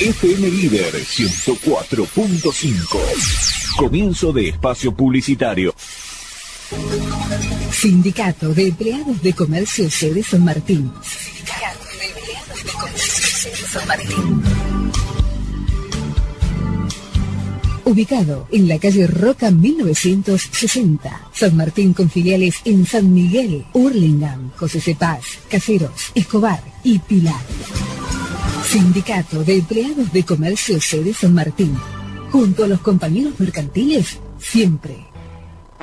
FM Líder 104.5. Comienzo de espacio publicitario. Sindicato de Empleados de Comercio Sede San Martín. Sindicato de Empleados de Comercio Sede San Martín. Ubicado en la calle Roca 1960, San Martín, con filiales en San Miguel, Hurlingham, José C. Paz, Caseros, Escobar y Pilar. Sindicato de Empleados de Comercio Sede San Martín. Junto a los compañeros mercantiles, siempre.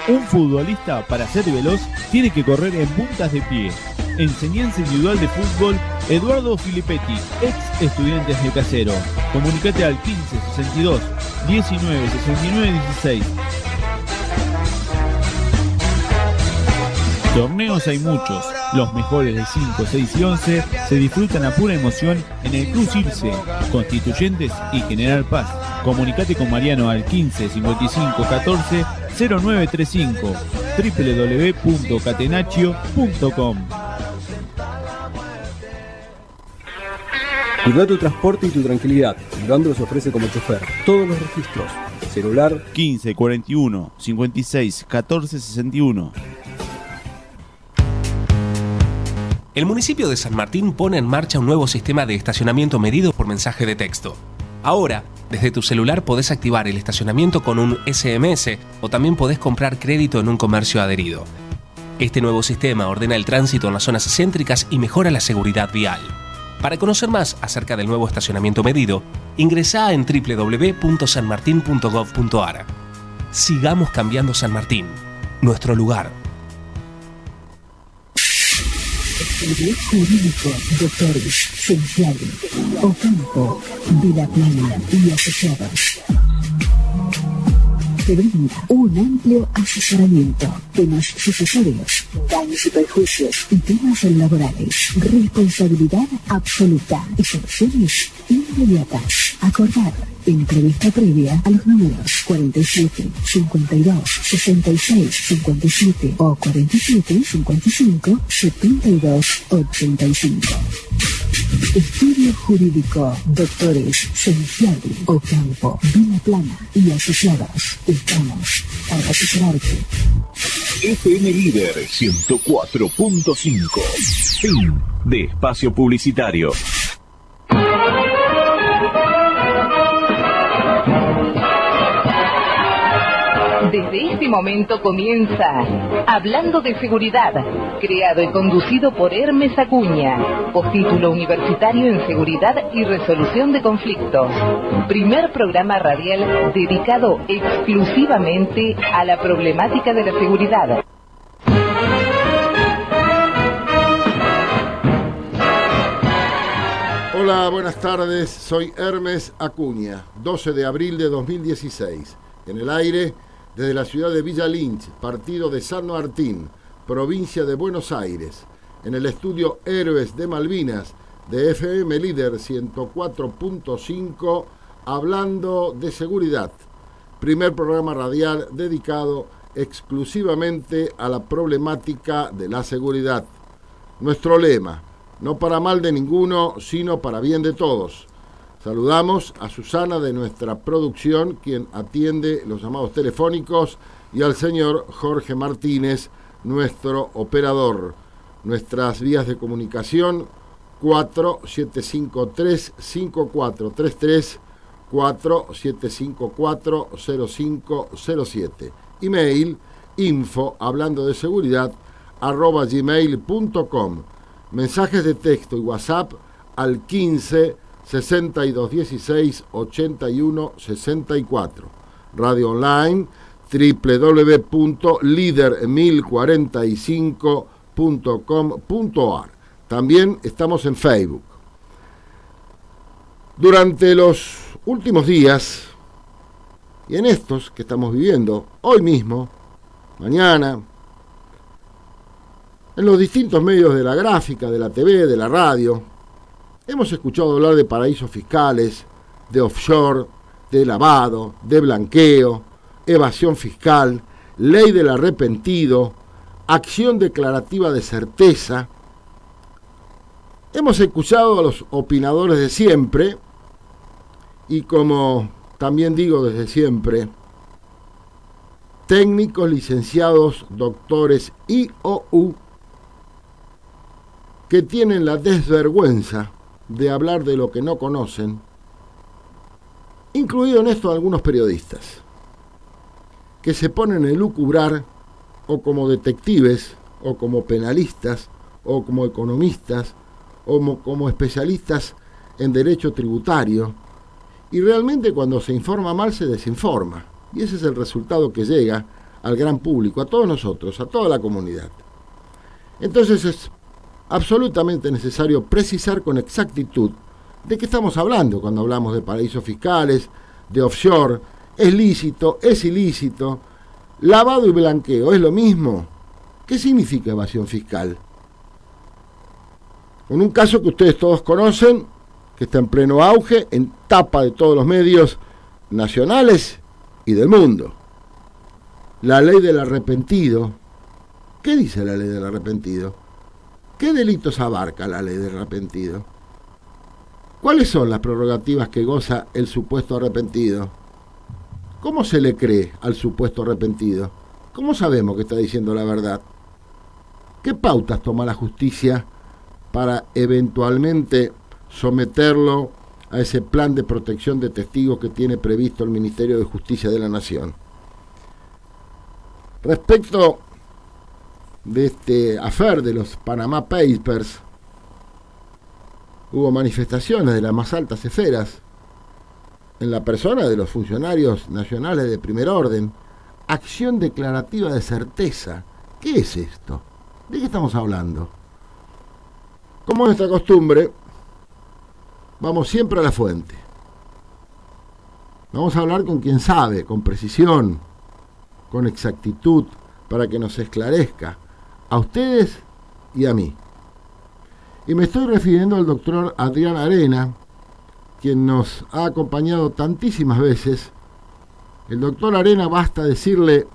Un futbolista, para ser veloz, tiene que correr en puntas de pie. Enseñanza individual de fútbol, Eduardo Filippetti, ex Estudiantes de Casero. Comunicate al 15 62 19 69 16. Torneos hay muchos. Los mejores de 5, 6 y 11 se disfrutan a pura emoción en el Club Circe, Constituyentes y General Paz. Comunicate con Mariano al 15 55 14 0935 www.catenaccio.com. Cuida tu transporte y tu tranquilidad. Livando los ofrece como chofer todos los registros. Celular 15 41 56 14 61. El municipio de San Martín pone en marcha un nuevo sistema de estacionamiento medido por mensaje de texto. Ahora, desde tu celular podés activar el estacionamiento con un SMS o también podés comprar crédito en un comercio adherido. Este nuevo sistema ordena el tránsito en las zonas céntricas y mejora la seguridad vial. Para conocer más acerca del nuevo estacionamiento medido, ingresá en www.sanmartin.gov.ar. Sigamos cambiando San Martín, nuestro lugar. Estudio Jurídico, Doctores, Cinciari, Ocampo, Vila Plana y Asociados. Te brinda un amplio asesoramiento, temas sucesorios, daños y perjuicios y temas laborales, responsabilidad absoluta y soluciones inmediatas. Acordar entrevista previa a los números 47 52 66 57 o 47 55 72 85. Estudio Jurídico, Doctores, Cinciari, Ocampo, Vila Plana y Asociados. Estamos para asesorarte. FM Líder 104.5. Fin de espacio publicitario. Desde este momento comienza Hablando de Seguridad, creado y conducido por Hermes Acuña, postítulo universitario en Seguridad y Resolución de Conflictos. Primer programa radial dedicado exclusivamente a la problemática de la seguridad. Hola, buenas tardes, soy Hermes Acuña, 12 de abril de 2016. En el aire, desde la ciudad de Villa Lynch, partido de San Martín, provincia de Buenos Aires, en el estudio Héroes de Malvinas de FM Líder 104.5, hablando de seguridad. Primer programa radial dedicado exclusivamente a la problemática de la seguridad. Nuestro lema: no para mal de ninguno, sino para bien de todos. Saludamos a Susana de nuestra producción, quien atiende los llamados telefónicos, y al señor Jorge Martínez, nuestro operador. Nuestras vías de comunicación: 4753-5433, 4754-0507. Email: info hablando de seguridad @gmail.com. Mensajes de texto y WhatsApp al 15 6216 81 64. Radio online www.lider1045.com.ar. También estamos en Facebook. Durante los últimos días y en estos que estamos viviendo hoy mismo, mañana, en los distintos medios de la gráfica, de la TV, de la radio, hemos escuchado hablar de paraísos fiscales, de offshore, de lavado, de blanqueo, evasión fiscal, ley del arrepentido, acción declarativa de certeza. Hemos escuchado a los opinadores de siempre, y como también digo desde siempre, técnicos, licenciados, doctores y o que tienen la desvergüenza de hablar de lo que no conocen, incluido en esto algunos periodistas, que se ponen a elucubrar o como detectives, o como penalistas, o como economistas, o como especialistas en derecho tributario, y realmente cuando se informa mal se desinforma, y ese es el resultado que llega al gran público, a todos nosotros, a toda la comunidad. Entonces es absolutamente necesario precisar con exactitud de qué estamos hablando cuando hablamos de paraísos fiscales, de offshore, es lícito, es ilícito, lavado y blanqueo, ¿es lo mismo? ¿Qué significa evasión fiscal? Con un caso que ustedes todos conocen, que está en pleno auge, en tapa de todos los medios nacionales y del mundo. La ley del arrepentido. ¿Qué dice la ley del arrepentido? ¿Qué delitos abarca la ley del arrepentido? ¿Cuáles son las prerrogativas que goza el supuesto arrepentido? ¿Cómo se le cree al supuesto arrepentido? ¿Cómo sabemos que está diciendo la verdad? ¿Qué pautas toma la justicia para eventualmente someterlo a ese plan de protección de testigos que tiene previsto el Ministerio de Justicia de la Nación? Respecto de este affair de los Panama Papers, hubo manifestaciones de las más altas esferas en la persona de los funcionarios nacionales de primer orden, acción declarativa de certeza. ¿Qué es esto? ¿De qué estamos hablando? Como es nuestra costumbre, vamos siempre a la fuente. Vamos a hablar con quien sabe, con precisión, con exactitud, para que nos esclarezca a ustedes y a mí. Y me estoy refiriendo al doctor Adrián Arena, quien nos ha acompañado tantísimas veces. El doctor Arena, basta decirle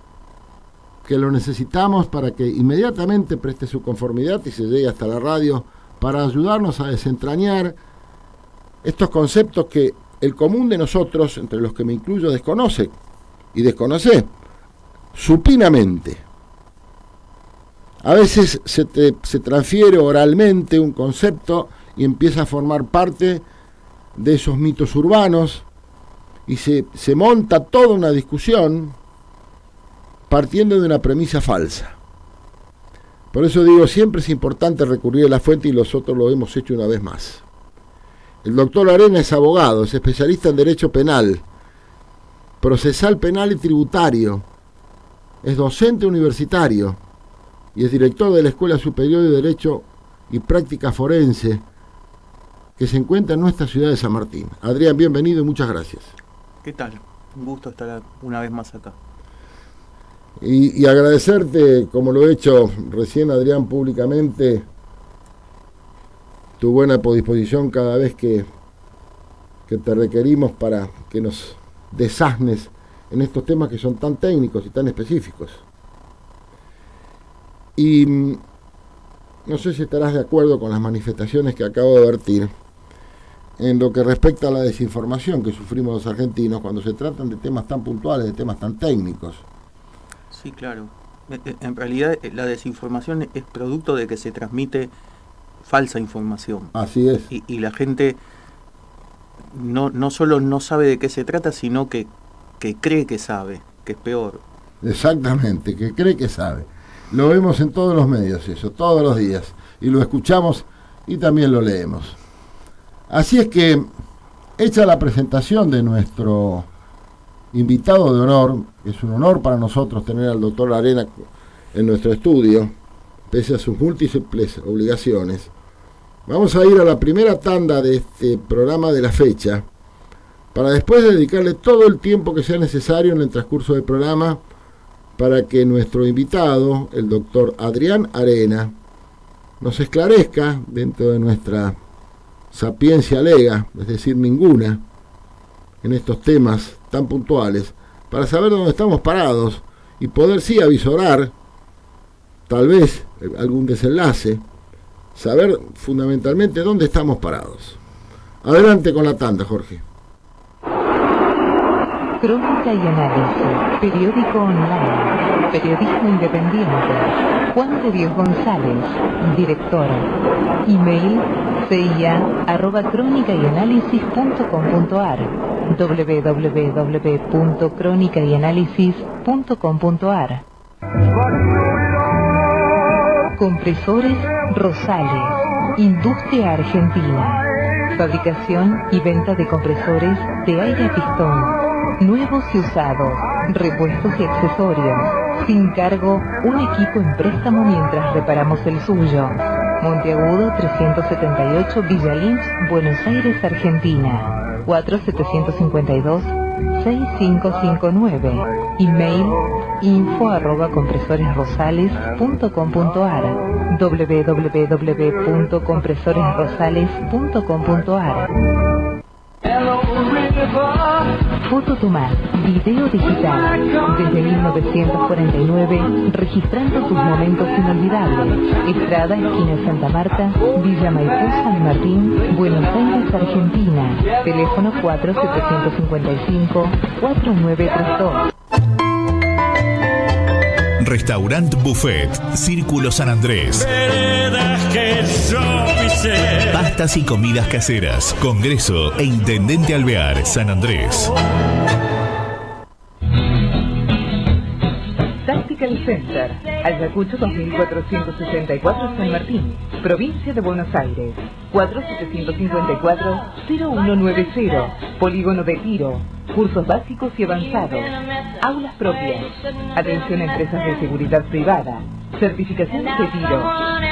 que lo necesitamos para que inmediatamente preste su conformidad y se llegue hasta la radio para ayudarnos a desentrañar estos conceptos que el común de nosotros, entre los que me incluyo, desconoce y desconoce supinamente. A veces se transfiere oralmente un concepto y empieza a formar parte de esos mitos urbanos y se monta toda una discusión partiendo de una premisa falsa. Por eso digo, siempre es importante recurrir a la fuente y nosotros lo hemos hecho una vez más. El doctor Arena es abogado, es especialista en derecho penal, procesal penal y tributario, es docente universitario y es director de la Escuela Superior de Derecho y Práctica Forense que se encuentra en nuestra ciudad de San Martín. Adrián, bienvenido y muchas gracias. ¿Qué tal? Un gusto estar una vez más acá. Y agradecerte, como lo he hecho recién, Adrián, públicamente, tu buena predisposición cada vez que te requerimos para que nos desasnes en estos temas que son tan técnicos y tan específicos. Y no sé si estarás de acuerdo con las manifestaciones que acabo de vertir en lo que respecta a la desinformación que sufrimos los argentinos cuando se tratan de temas tan puntuales, de temas tan técnicos. Sí, claro. En realidad la desinformación es producto de que se transmite falsa información. Así es. Y la gente no solo no sabe de qué se trata, sino que cree que sabe, que es peor. Exactamente, que cree que sabe. Lo vemos en todos los medios eso, todos los días. Y lo escuchamos y también lo leemos. Así es que, hecha la presentación de nuestro invitado de honor, es un honor para nosotros tener al doctor Arena en nuestro estudio, pese a sus múltiples obligaciones. Vamos a ir a la primera tanda de este programa de la fecha, para después dedicarle todo el tiempo que sea necesario en el transcurso del programa para que nuestro invitado, el doctor Adrián Arena, nos esclarezca dentro de nuestra sapiencia lega, es decir, ninguna, en estos temas tan puntuales, para saber dónde estamos parados y poder sí avisorar, tal vez algún desenlace, saber fundamentalmente dónde estamos parados. Adelante con la tanda, Jorge. Crónica y Análisis, periódico online, periodismo independiente. Juan de Dios González, director. Email cia@cronicayanalysis.com.ar, www.cronicayanalysis.com.ar. Compresores Rosales, industria argentina. Fabricación y venta de compresores de aire a pistón, nuevos y usados, repuestos y accesorios. Sin cargo, un equipo en préstamo mientras reparamos el suyo. Monteagudo 378, Villa Lynch, Buenos Aires, Argentina. 4752-6559. Email info@compresoresrosales.com.ar, www.compresoresrosales.com.ar. Foto Tomás, video digital. Desde 1949, registrando tus momentos inolvidables. Estrada, esquina Santa Marta, Villa Maipú, San Martín, Buenos Aires, Argentina. Teléfono 4755-4932. Restaurant Buffet, Círculo San Andrés. Pastas y comidas caseras. Congreso e Intendente Alvear, San Andrés. Tactical Center, Ayacucho 2464, San Martín, provincia de Buenos Aires. 4754-0190, polígono de tiro, cursos básicos y avanzados, aulas propias, atención a empresas de seguridad privada, certificaciones de tiro,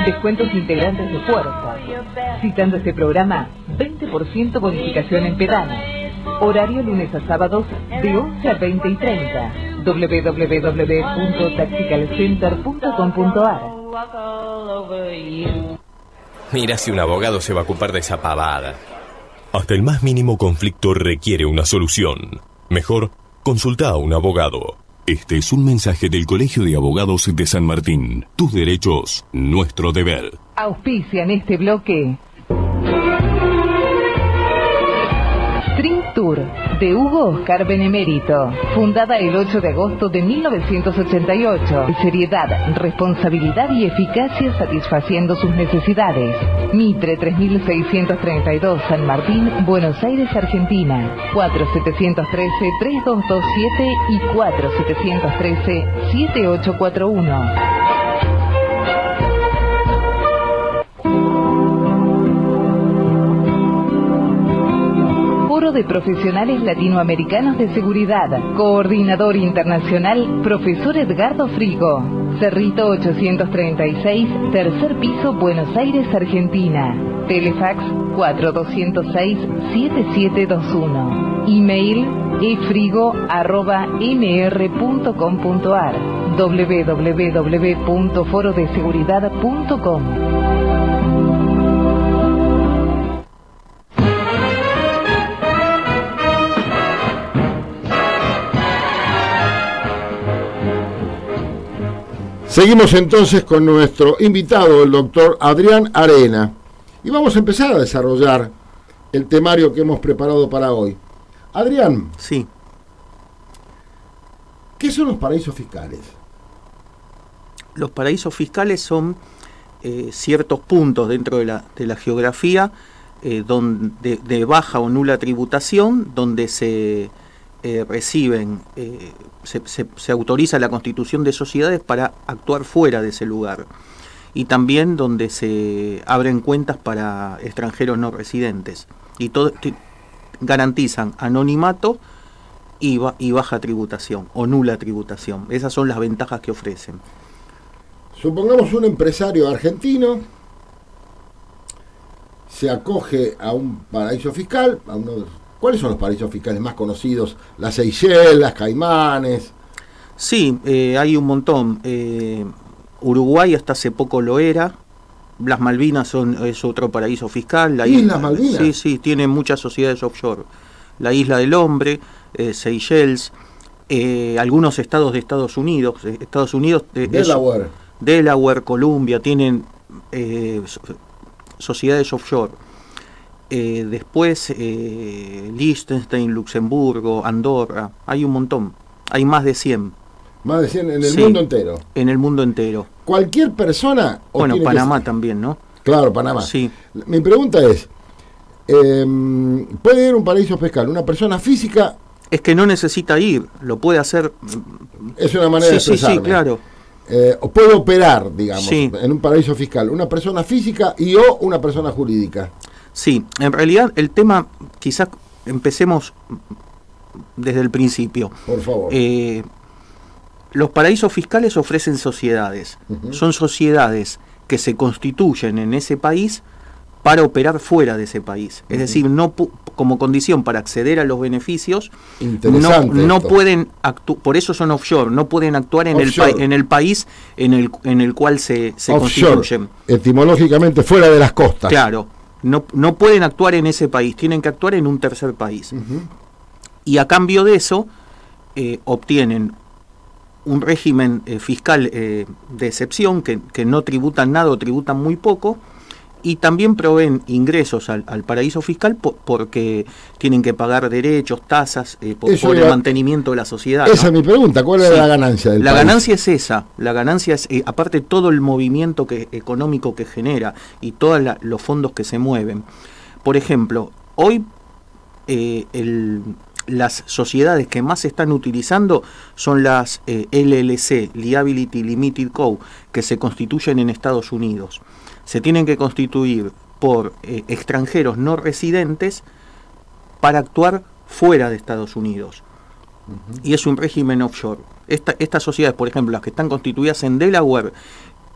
descuentos integrantes de fuerza. Citando este programa, 20% bonificación en pedanas. Horario lunes a sábados de 11 a 20 y 30. www.tacticalcenter.com.ar. Mira si un abogado se va a ocupar de esa pavada. Hasta el más mínimo conflicto requiere una solución. Mejor, consulta a un abogado. Este es un mensaje del Colegio de Abogados de San Martín. Tus derechos, nuestro deber. Auspicia en este bloque String Tour de Hugo Oscar Benemérito, fundada el 8 de agosto de 1988. Seriedad, responsabilidad y eficacia satisfaciendo sus necesidades. Mitre 3632, San Martín, Buenos Aires, Argentina. 4713-3227 y 4713-7841. De Profesionales Latinoamericanos de Seguridad. Coordinador Internacional, Profesor Edgardo Frigo. Cerrito 836, tercer piso, Buenos Aires, Argentina. Telefax 4206-7721. Email efrigo@mr.com.ar, www.forodeseguridad.com. Seguimos entonces con nuestro invitado, el doctor Adrián Arena, y vamos a empezar a desarrollar el temario que hemos preparado para hoy. Adrián, sí. ¿Qué son los paraísos fiscales? Los paraísos fiscales son ciertos puntos dentro de la geografía donde, de baja o nula tributación, donde se reciben, se autoriza la constitución de sociedades para actuar fuera de ese lugar, y también donde se abren cuentas para extranjeros no residentes, y todo garantizan anonimato y baja tributación o nula tributación. Esas son las ventajas que ofrecen. Supongamos un empresario argentino se acoge a un paraíso fiscal, a uno de los... ¿Cuáles son los paraísos fiscales más conocidos? Las Seychelles, las Caimanes. Sí, hay un montón. Uruguay hasta hace poco lo era. Las Malvinas es otro paraíso fiscal. ¿Islas Malvinas? Sí, tienen muchas sociedades offshore. La Isla del Hombre, Seychelles, algunos estados de Estados Unidos. Delaware, Columbia, tienen sociedades offshore. Después Liechtenstein, Luxemburgo, Andorra, hay un montón, hay más de 100. Más de 100 en el mundo entero. En el mundo entero. ¿Cualquier persona? Bueno, Panamá también, ¿no? Claro, Panamá. Sí. Mi pregunta es, ¿puede ir a un paraíso fiscal una persona física? Es que no necesita ir, lo puede hacer. Es una manera de expresarme. Sí, claro. O puede operar, digamos, sí, en un paraíso fiscal, una persona física y o una persona jurídica. Sí, en realidad el tema, quizás empecemos desde el principio. Por favor. Los paraísos fiscales ofrecen sociedades. Son sociedades que se constituyen en ese país para operar fuera de ese país. Es decir, no como condición para acceder a los beneficios, no pueden por eso son offshore, no pueden actuar en el país en el cual se constituyen. Etimológicamente fuera de las costas. Claro, no pueden actuar en ese país, tienen que actuar en un tercer país. Y a cambio de eso obtienen un régimen fiscal de excepción, que no tributan nada o tributan muy poco, y también proveen ingresos al paraíso fiscal porque tienen que pagar derechos, tasas, por el mantenimiento de la sociedad. Esa es mi pregunta, ¿cuál es la ganancia del país? Ganancia es esa, la ganancia es, aparte todo el movimiento económico que genera y todos los fondos que se mueven. Por ejemplo, hoy las sociedades que más se están utilizando son las LLC, Liability Limited Co., que se constituyen en Estados Unidos. Se tienen que constituir por extranjeros no residentes para actuar fuera de Estados Unidos. Y es un régimen offshore. Estas sociedades, por ejemplo, las que están constituidas en Delaware,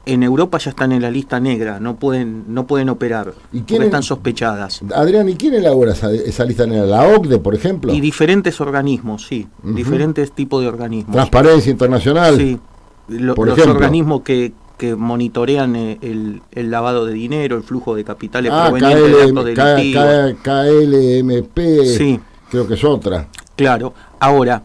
en Europa ya están en la lista negra, no pueden operar, porque están sospechadas. Adrián, ¿y quién elabora esa lista negra? ¿La OCDE, por ejemplo? Y diferentes organismos, sí, diferentes tipos de organismos. Transparencia Internacional. Sí, los organismos que monitorean el lavado de dinero, el flujo de capitales provenientes de actos delictivos. KLMP, sí, creo que es otra. Claro, ahora,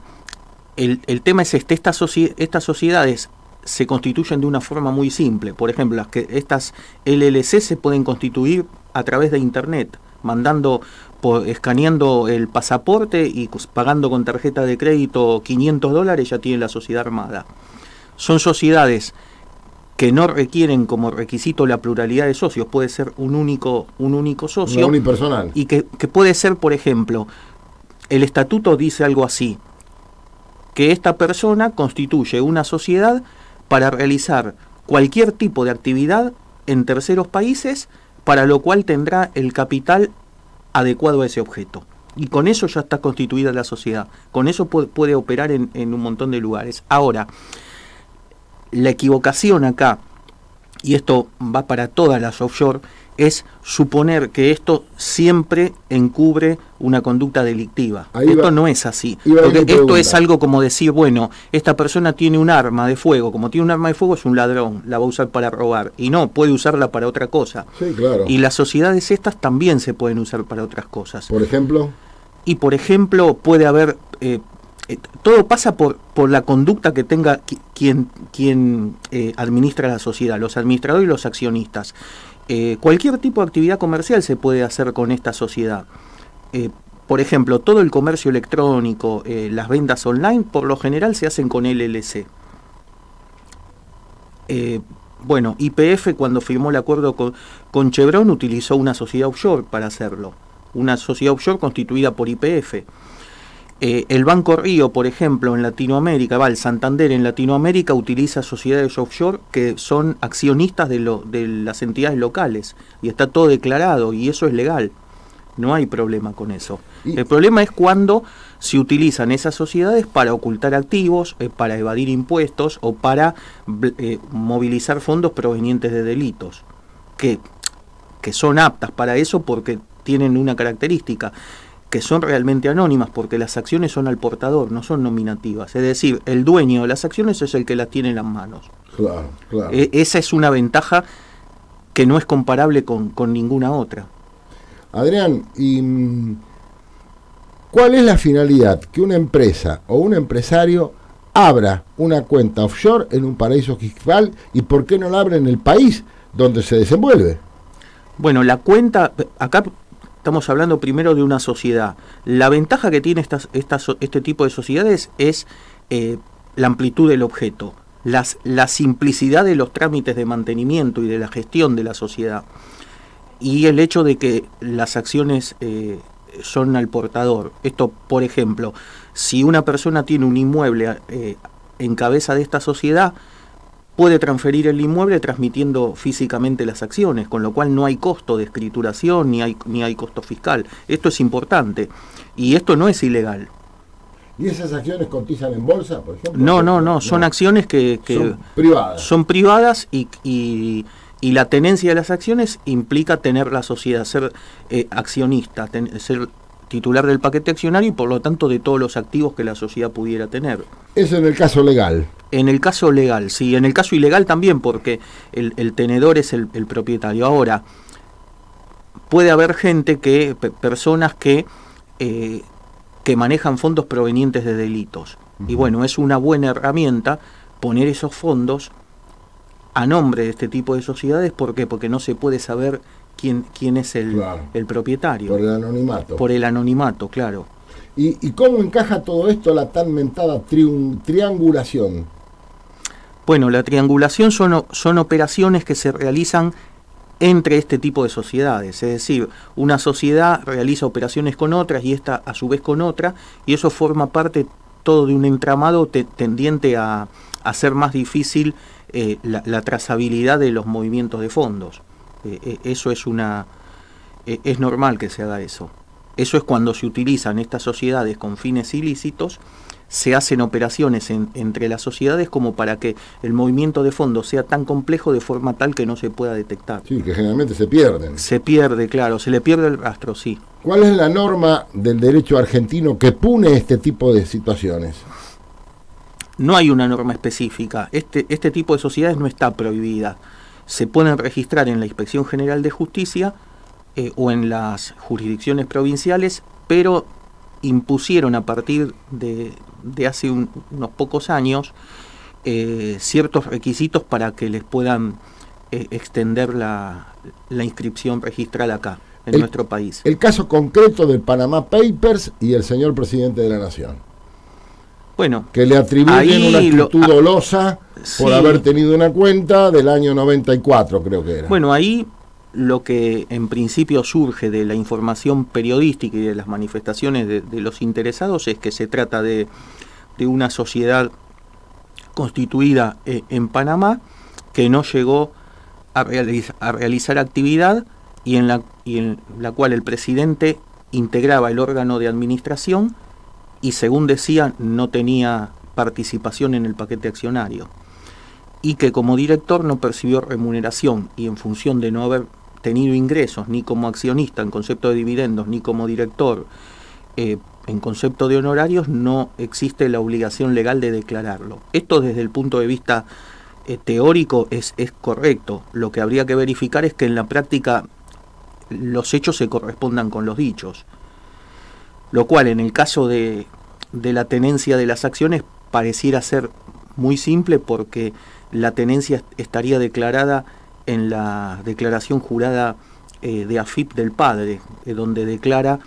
el tema es estas sociedades se constituyen de una forma muy simple. Por ejemplo, estas LLC se pueden constituir a través de internet, escaneando el pasaporte y pagando con tarjeta de crédito $500, ya tienen la sociedad armada. Son sociedades que no requieren como requisito la pluralidad de socios, puede ser un único socio. Una unipersonal. Y que puede ser, por ejemplo, el estatuto dice algo así, que esta persona constituye una sociedad para realizar cualquier tipo de actividad en terceros países, para lo cual tendrá el capital adecuado a ese objeto. Y con eso ya está constituida la sociedad. Con eso puede operar en un montón de lugares. Ahora, la equivocación acá, y esto va para todas las offshore, es suponer que esto siempre encubre una conducta delictiva. Esto no es así. Porque esto es algo como decir, bueno, esta persona tiene un arma de fuego, como tiene un arma de fuego es un ladrón, la va a usar para robar, y no, puede usarla para otra cosa. Sí, claro. Y las sociedades estas también se pueden usar para otras cosas. ¿Por ejemplo? Y por ejemplo puede haber... todo pasa por la conducta que tenga quien administra la sociedad, los administradores y los accionistas. Cualquier tipo de actividad comercial se puede hacer con esta sociedad. Por ejemplo, todo el comercio electrónico, las ventas online, por lo general se hacen con LLC. Bueno, YPF cuando firmó el acuerdo con Chevron utilizó una sociedad offshore para hacerlo. Una sociedad offshore constituida por YPF. El Banco Río, por ejemplo, en Latinoamérica, el Santander en Latinoamérica utiliza sociedades offshore que son accionistas de las entidades locales y está todo declarado y eso es legal, no hay problema con eso. El problema es cuando se utilizan esas sociedades para ocultar activos, para evadir impuestos o para movilizar fondos provenientes de delitos, que son aptas para eso porque tienen una característica, que son realmente anónimas porque las acciones son al portador, no son nominativas. Es decir, el dueño de las acciones es el que las tiene en las manos. Claro, claro. Esa es una ventaja que no es comparable con ninguna otra. Adrián, ¿y cuál es la finalidad que una empresa o un empresario abra una cuenta offshore en un paraíso fiscal y por qué no la abre en el país donde se desenvuelve? Bueno, la cuenta, acá estamos hablando primero de una sociedad. La ventaja que tiene este tipo de sociedades es la amplitud del objeto, la simplicidad de los trámites de mantenimiento y de la gestión de la sociedad, y el hecho de que las acciones son al portador. Esto, por ejemplo, si una persona tiene un inmueble en cabeza de esta sociedad, puede transferir el inmueble transmitiendo físicamente las acciones, con lo cual no hay costo de escrituración ni hay costo fiscal. Esto es importante y esto no es ilegal. ¿Y esas acciones cotizan en bolsa, por ejemplo? No, son acciones que son privadas. Son privadas y la tenencia de las acciones implica tener la sociedad, ser accionista, ser titular del paquete accionario y por lo tanto de todos los activos que la sociedad pudiera tener. Eso en el caso legal. En el caso legal, sí. En el caso ilegal también, porque el tenedor es el propietario. Ahora, puede haber personas que manejan fondos provenientes de delitos. Y bueno, es una buena herramienta poner esos fondos a nombre de este tipo de sociedades. ¿Por qué? Porque no se puede saber quién es el propietario. Por el anonimato. Por el anonimato, claro. ¿Y cómo encaja todo esto la tan mentada triangulación? Bueno, la triangulación son operaciones que se realizan entre este tipo de sociedades, es decir, una sociedad realiza operaciones con otras y esta a su vez con otra, y eso forma parte todo de un entramado tendiente a hacer más difícil la trazabilidad de los movimientos de fondos. Eso es normal que se haga eso. Eso es cuando se utilizan estas sociedades con fines ilícitos, se hacen operaciones entre las sociedades como para que el movimiento de fondos sea tan complejo de forma tal que no se pueda detectar. Sí, que generalmente se pierden. Se pierde, claro, se le pierde el rastro, sí. ¿Cuál es la norma del derecho argentino que pune este tipo de situaciones? No hay una norma específica. Este tipo de sociedades no está prohibida. Se pueden registrar en la Inspección General de Justicia o en las jurisdicciones provinciales, pero impusieron a partir de hace unos pocos años ciertos requisitos para que les puedan extender la inscripción registral acá, en nuestro país. El caso concreto del Panama Papers y el señor presidente de la Nación. Bueno, que le atribuyen una actitud dolosa por haber tenido una cuenta del año 94, creo que era. Bueno, ahí lo que en principio surge de la información periodística y de las manifestaciones de los interesados es que se trata de una sociedad constituida en Panamá que no llegó a realizar actividad y en la cual el presidente integraba el órgano de administración y, según decía, no tenía participación en el paquete accionario, y que como director no percibió remuneración, y en función de no haber tenido ingresos ni como accionista en concepto de dividendos ni como director en concepto de honorarios, no existe la obligación legal de declararlo. Esto desde el punto de vista teórico es correcto. Lo que habría que verificar es que en la práctica los hechos se correspondan con los dichos, lo cual en el caso de la tenencia de las acciones pareciera ser muy simple, porque la tenencia estaría declarada en la declaración jurada de AFIP del padre, donde declara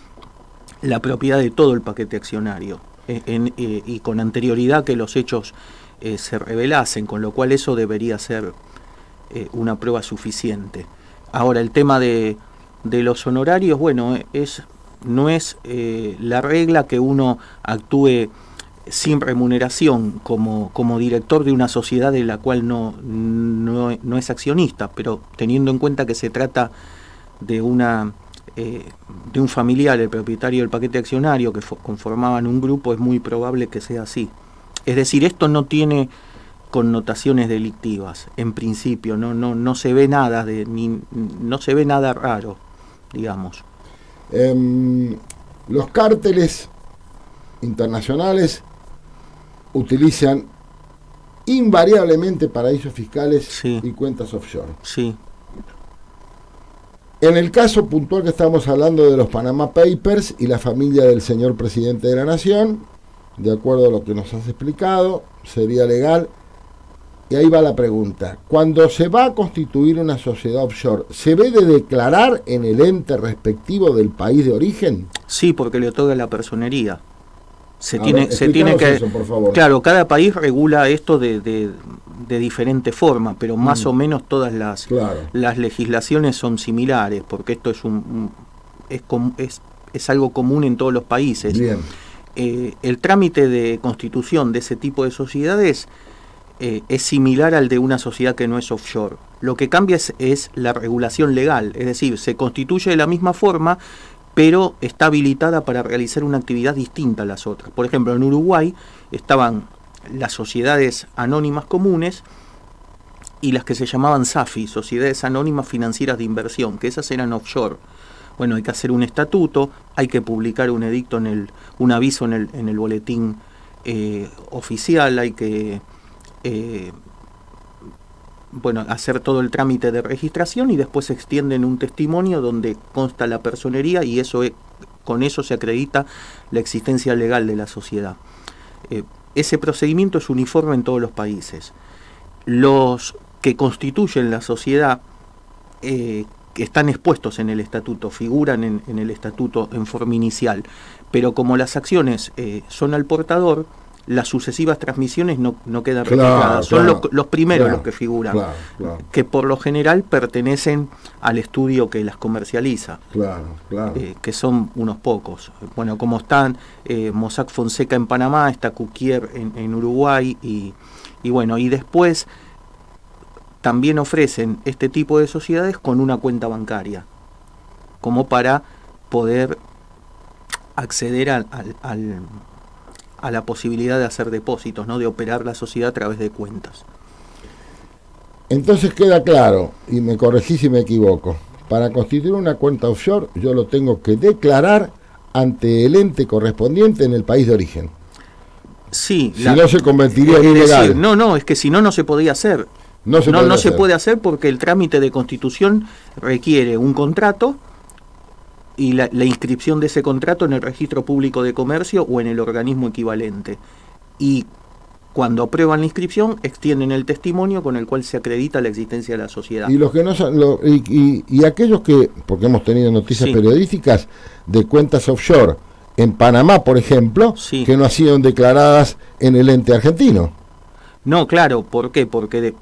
la propiedad de todo el paquete accionario, y con anterioridad que los hechos se revelasen, con lo cual eso debería ser una prueba suficiente. Ahora, el tema de los honorarios, bueno, no es la regla que uno actúe sin remuneración como director de una sociedad de la cual no es accionista, pero teniendo en cuenta que se trata de un familiar, el propietario del paquete accionario, que conformaban un grupo, es muy probable que sea así. Es decir, esto no tiene connotaciones delictivas, en principio, no se ve nada no se ve nada raro, digamos. Los cárteles internacionales utilizan invariablemente paraísos fiscales y cuentas offshore. Sí. En el caso puntual que estamos hablando de los Panama Papers y la familia del señor presidente de la Nación, de acuerdo a lo que nos has explicado, sería legal y ahí va la pregunta, cuando se va a constituir una sociedad offshore, ¿se debe de declarar en el ente respectivo del país de origen? Sí, porque le otorga la personería. Se A tiene ver, que... eso, por favor. Claro, cada país regula esto de diferente forma, pero más o menos todas las legislaciones son similares, porque esto es algo común en todos los países. Bien. El trámite de constitución de ese tipo de sociedades es similar al de una sociedad que no es offshore. Lo que cambia es la regulación legal, es decir, se constituye de la misma forma, pero está habilitada para realizar una actividad distinta a las otras. Por ejemplo, en Uruguay estaban las sociedades anónimas comunes y las que se llamaban SAFI, Sociedades Anónimas Financieras de Inversión, que esas eran offshore. Bueno, hay que hacer un estatuto, hay que publicar un edicto, un aviso en el boletín oficial, hay que hacer todo el trámite de registración y después se extienden un testimonio donde consta la personería y con eso se acredita la existencia legal de la sociedad. Ese procedimiento es uniforme en todos los países. Los que constituyen la sociedad que están expuestos en el estatuto, figuran en el estatuto en forma inicial, pero como las acciones son al portador, las sucesivas transmisiones no quedan registradas. Son los primeros los que figuran, que por lo general pertenecen al estudio que las comercializa, que son unos pocos. Bueno, como están Mossack Fonseca en Panamá, está Cuquier en Uruguay, y después también ofrecen este tipo de sociedades con una cuenta bancaria, como para poder acceder a la posibilidad de hacer depósitos, ¿no? De operar la sociedad a través de cuentas. Entonces queda claro, y me corregí si me equivoco, para constituir una cuenta offshore yo lo tengo que declarar ante el ente correspondiente en el país de origen. Sí. Si no se convertiría en ilegal. Es que si no se podía hacer. No se puede hacer porque el trámite de constitución requiere un contrato y la inscripción de ese contrato en el registro público de comercio o en el organismo equivalente. Y cuando aprueban la inscripción, extienden el testimonio con el cual se acredita la existencia de la sociedad. Y los que no y aquellos que, porque hemos tenido noticias periodísticas de cuentas offshore en Panamá, por ejemplo, que no han sido declaradas en el ente argentino. No, claro, ¿por qué? Porque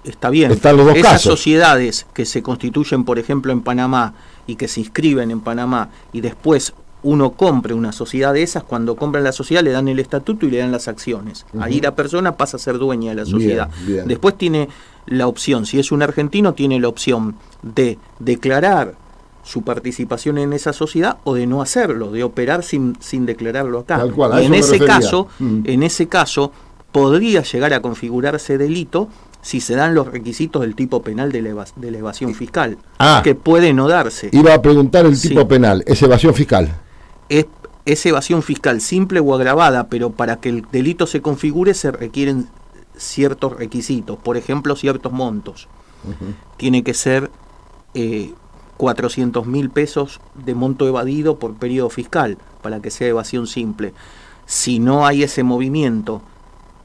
está bien, están los dos esas casos. Sociedades que se constituyen, por ejemplo, en Panamá y que se inscriben en Panamá y después uno compre una sociedad de esas, cuando compran la sociedad le dan el estatuto y le dan las acciones. Ahí la persona pasa a ser dueña de la sociedad. Bien. Después tiene la opción, si es un argentino, tiene la opción de declarar su participación en esa sociedad o de no hacerlo, de operar sin declararlo acá. Tal cual, y en ese caso podría llegar a configurarse delito si se dan los requisitos del tipo penal de la evasión fiscal, que puede no darse. Iba a preguntar el tipo penal, ¿es evasión fiscal? Es evasión fiscal simple o agravada, pero para que el delito se configure se requieren ciertos requisitos, por ejemplo, ciertos montos. Tiene que ser 400.000 pesos de monto evadido por periodo fiscal para que sea evasión simple. Si no hay ese movimiento,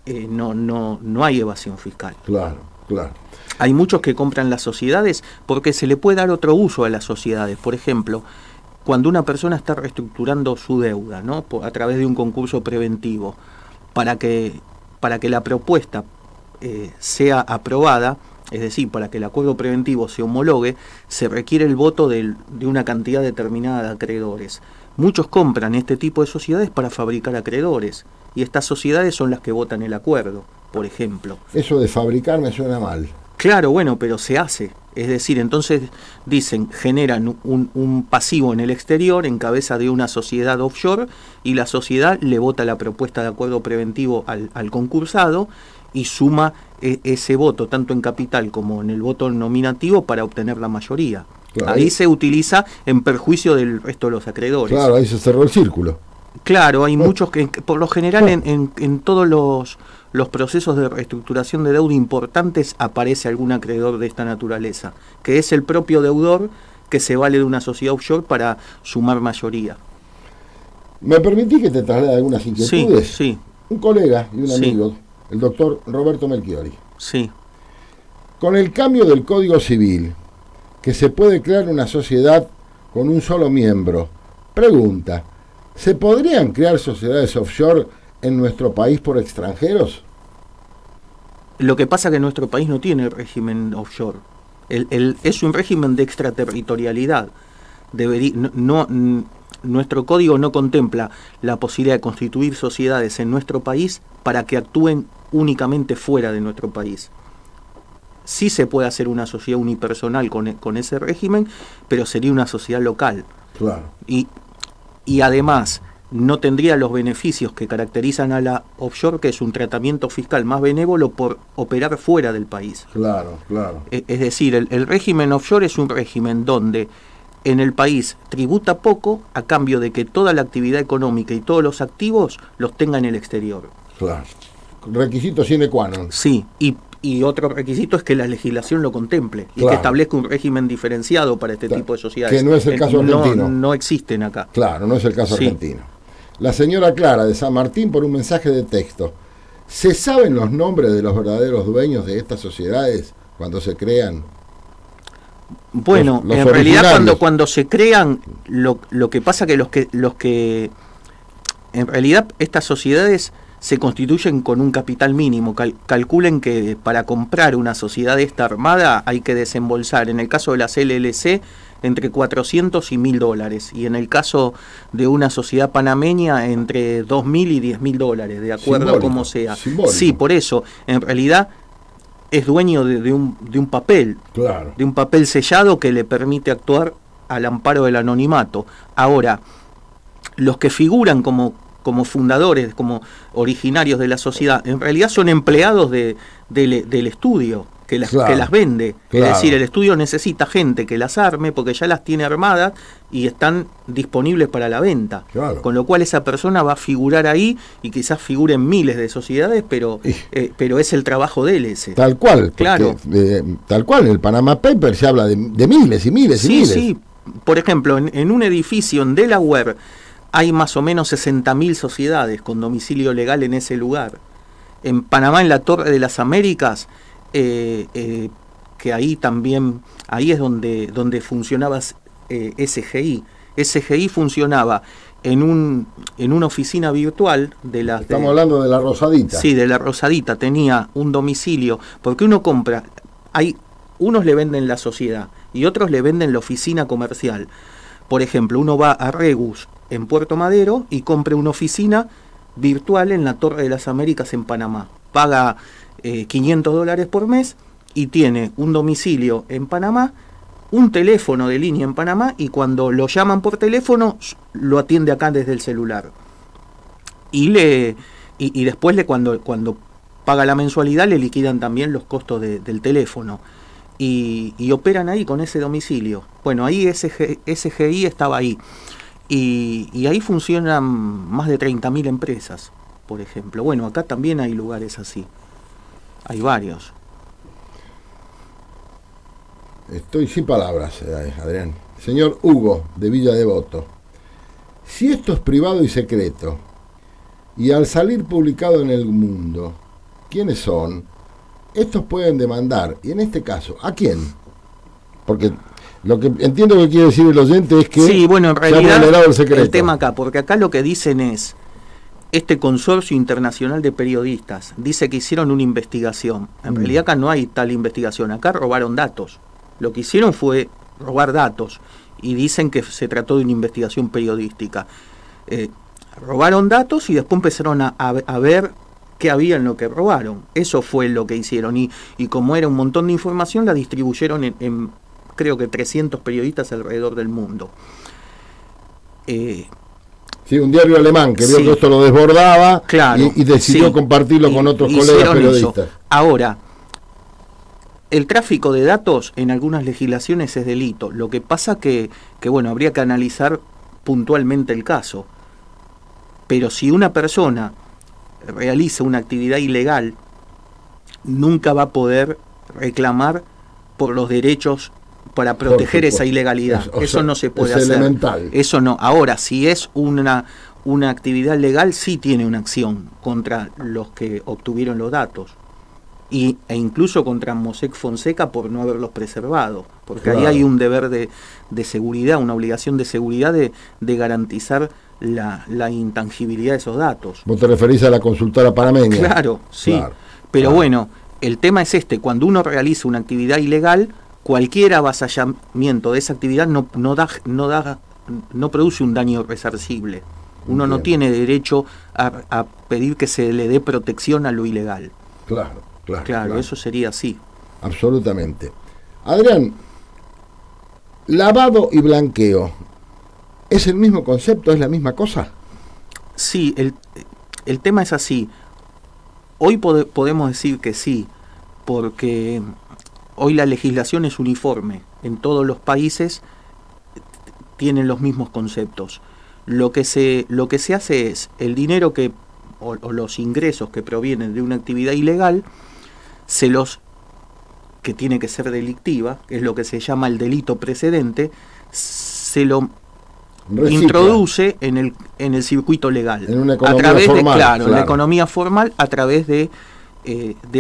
no hay evasión fiscal. Claro. Hay muchos que compran las sociedades porque se le puede dar otro uso a las sociedades. Por ejemplo, cuando una persona está reestructurando su deuda, ¿no? A través de un concurso preventivo, para que la propuesta sea aprobada, es decir, para que el acuerdo preventivo se homologue, se requiere el voto de una cantidad determinada de acreedores. Muchos compran este tipo de sociedades para fabricar acreedores, y estas sociedades son las que votan el acuerdo, por ejemplo. Eso de fabricar me suena mal. Claro, bueno, pero se hace. Es decir, entonces dicen, generan un pasivo en el exterior en cabeza de una sociedad offshore y la sociedad le vota la propuesta de acuerdo preventivo al concursado y suma ese voto tanto en capital como en el voto nominativo para obtener la mayoría. Claro, ahí se utiliza en perjuicio del resto de los acreedores. Claro, ahí se cerró el círculo. Claro, hay muchos que por lo general en todos los procesos de reestructuración de deuda importantes aparece algún acreedor de esta naturaleza, que es el propio deudor que se vale de una sociedad offshore para sumar mayoría. ¿Me permitís que te traslade algunas inquietudes? Sí. Un colega y un amigo, el doctor Roberto Melchiori, Sí. Con el cambio del Código Civil, que se puede crear una sociedad con un solo miembro, pregunta, ¿se podrían crear sociedades offshore en nuestro país por extranjeros? Lo que pasa es que nuestro país no tiene régimen offshore. Es un régimen de extraterritorialidad. Nuestro código no contempla la posibilidad de constituir sociedades en nuestro país para que actúen únicamente fuera de nuestro país. Sí se puede hacer una sociedad unipersonal con ese régimen, pero sería una sociedad local. Claro. Y además no tendría los beneficios que caracterizan a la offshore, que es un tratamiento fiscal más benévolo por operar fuera del país. Claro, claro. Es decir, el régimen offshore es un régimen donde en el país tributa poco a cambio de que toda la actividad económica y todos los activos los tenga en el exterior. Claro. Requisito sine qua non. Sí, y otro requisito es que la legislación lo contemple y Claro. que establezca un régimen diferenciado para este tipo de sociedades. Que no es el caso argentino. No existen acá. Claro, no es el caso Sí. argentino. La señora Clara de San Martín por un mensaje de texto. ¿Se saben los nombres de los verdaderos dueños de estas sociedades cuando se crean? Bueno, Los en realidad originarios. cuando se crean, lo que pasa que los que en realidad estas sociedades se constituyen con un capital mínimo. Calculen que para comprar una sociedad de esta armada hay que desembolsar, en el caso de las LLC, entre 400 y $1.000, y en el caso de una sociedad panameña entre 2.000 y $10.000, de acuerdo Simbólico, a cómo sea. simbólico. Sí, por eso, en realidad es dueño de un papel, Claro. de un papel sellado que le permite actuar al amparo del anonimato. Ahora, los que figuran como fundadores, como originarios de la sociedad, en realidad son empleados del estudio que las vende. Claro. Es decir, el estudio necesita gente que las arme porque ya las tiene armadas y están disponibles para la venta. Claro. Con lo cual esa persona va a figurar ahí y quizás figure en miles de sociedades, pero es el trabajo de él ese. Tal cual. Claro. Tal cual, en el Panama Papers se habla de miles y miles y Sí, miles. sí. Por ejemplo, en un edificio en Delaware hay más o menos 60.000 sociedades con domicilio legal en ese lugar. En Panamá, en la Torre de las Américas, que ahí es donde funcionaba SGI. SGI funcionaba en una oficina virtual de las... Estamos hablando de la Rosadita. Sí, de la Rosadita. Tenía un domicilio, porque uno compra, unos le venden la sociedad y otros le venden la oficina comercial. Por ejemplo, uno va a Regus en Puerto Madero y compra una oficina virtual en la Torre de las Américas en Panamá. Paga $500 por mes y tiene un domicilio en Panamá, un teléfono de línea en Panamá, y cuando lo llaman por teléfono lo atiende acá desde el celular. Y después cuando paga la mensualidad le liquidan también los costos del teléfono. Y operan ahí con ese domicilio. Bueno, ahí SGI estaba ahí. Y ahí funcionan más de 30.000 empresas, por ejemplo. Bueno, acá también hay lugares así. Hay varios. Estoy sin palabras, Adrián. Señor Hugo, de Villa Devoto. Si esto es privado y secreto, y al salir publicado en el mundo, ¿quiénes son? Estos pueden demandar, y en este caso, ¿a quién? Porque lo que entiendo que quiere decir el oyente es que sí, bueno, en realidad el secreto. El tema acá, porque acá lo que dicen es, este consorcio internacional de periodistas dice que hicieron una investigación. En realidad acá no hay tal investigación, acá robaron datos. Lo que hicieron fue robar datos y dicen que se trató de una investigación periodística. Robaron datos y después empezaron a ver qué había en lo que robaron. Eso fue lo que hicieron y como era un montón de información la distribuyeron en creo que 300 periodistas alrededor del mundo. Sí, un diario alemán que vio que esto lo desbordaba, claro, y decidió compartirlo con otros colegas periodistas. Eso. Ahora, el tráfico de datos en algunas legislaciones es delito. Lo que pasa que bueno, habría que analizar puntualmente el caso. Pero si una persona realiza una actividad ilegal, nunca va a poder reclamar por los derechos para proteger esa ilegalidad. Eso no se puede hacer. Elemental. Eso no. Ahora, si es una actividad legal, sí tiene una acción contra los que obtuvieron los datos. e incluso contra Mossack Fonseca por no haberlos preservado, porque Claro. ahí hay un deber de seguridad, una obligación de seguridad de garantizar la intangibilidad de esos datos. Vos te referís a la consultora panameña. Claro, sí. Claro, Pero claro. bueno, el tema es cuando uno realiza una actividad ilegal, cualquier avasallamiento de esa actividad no produce un daño resarcible. Uno no Entiendo. tiene derecho a pedir que se le dé protección a lo ilegal. Claro. Eso sería así. Absolutamente. Adrián, lavado y blanqueo, ¿es el mismo concepto? ¿Es la misma cosa? Sí, el tema es así. Hoy podemos decir que sí, porque hoy la legislación es uniforme. En todos los países tienen los mismos conceptos. Lo que se hace es el dinero o los ingresos que provienen de una actividad ilegal, que tiene que ser delictiva, que es lo que se llama el delito precedente, se lo Recicla. introduce en el circuito legal. En una economía a través formal, claro, claro. la economía formal, a través de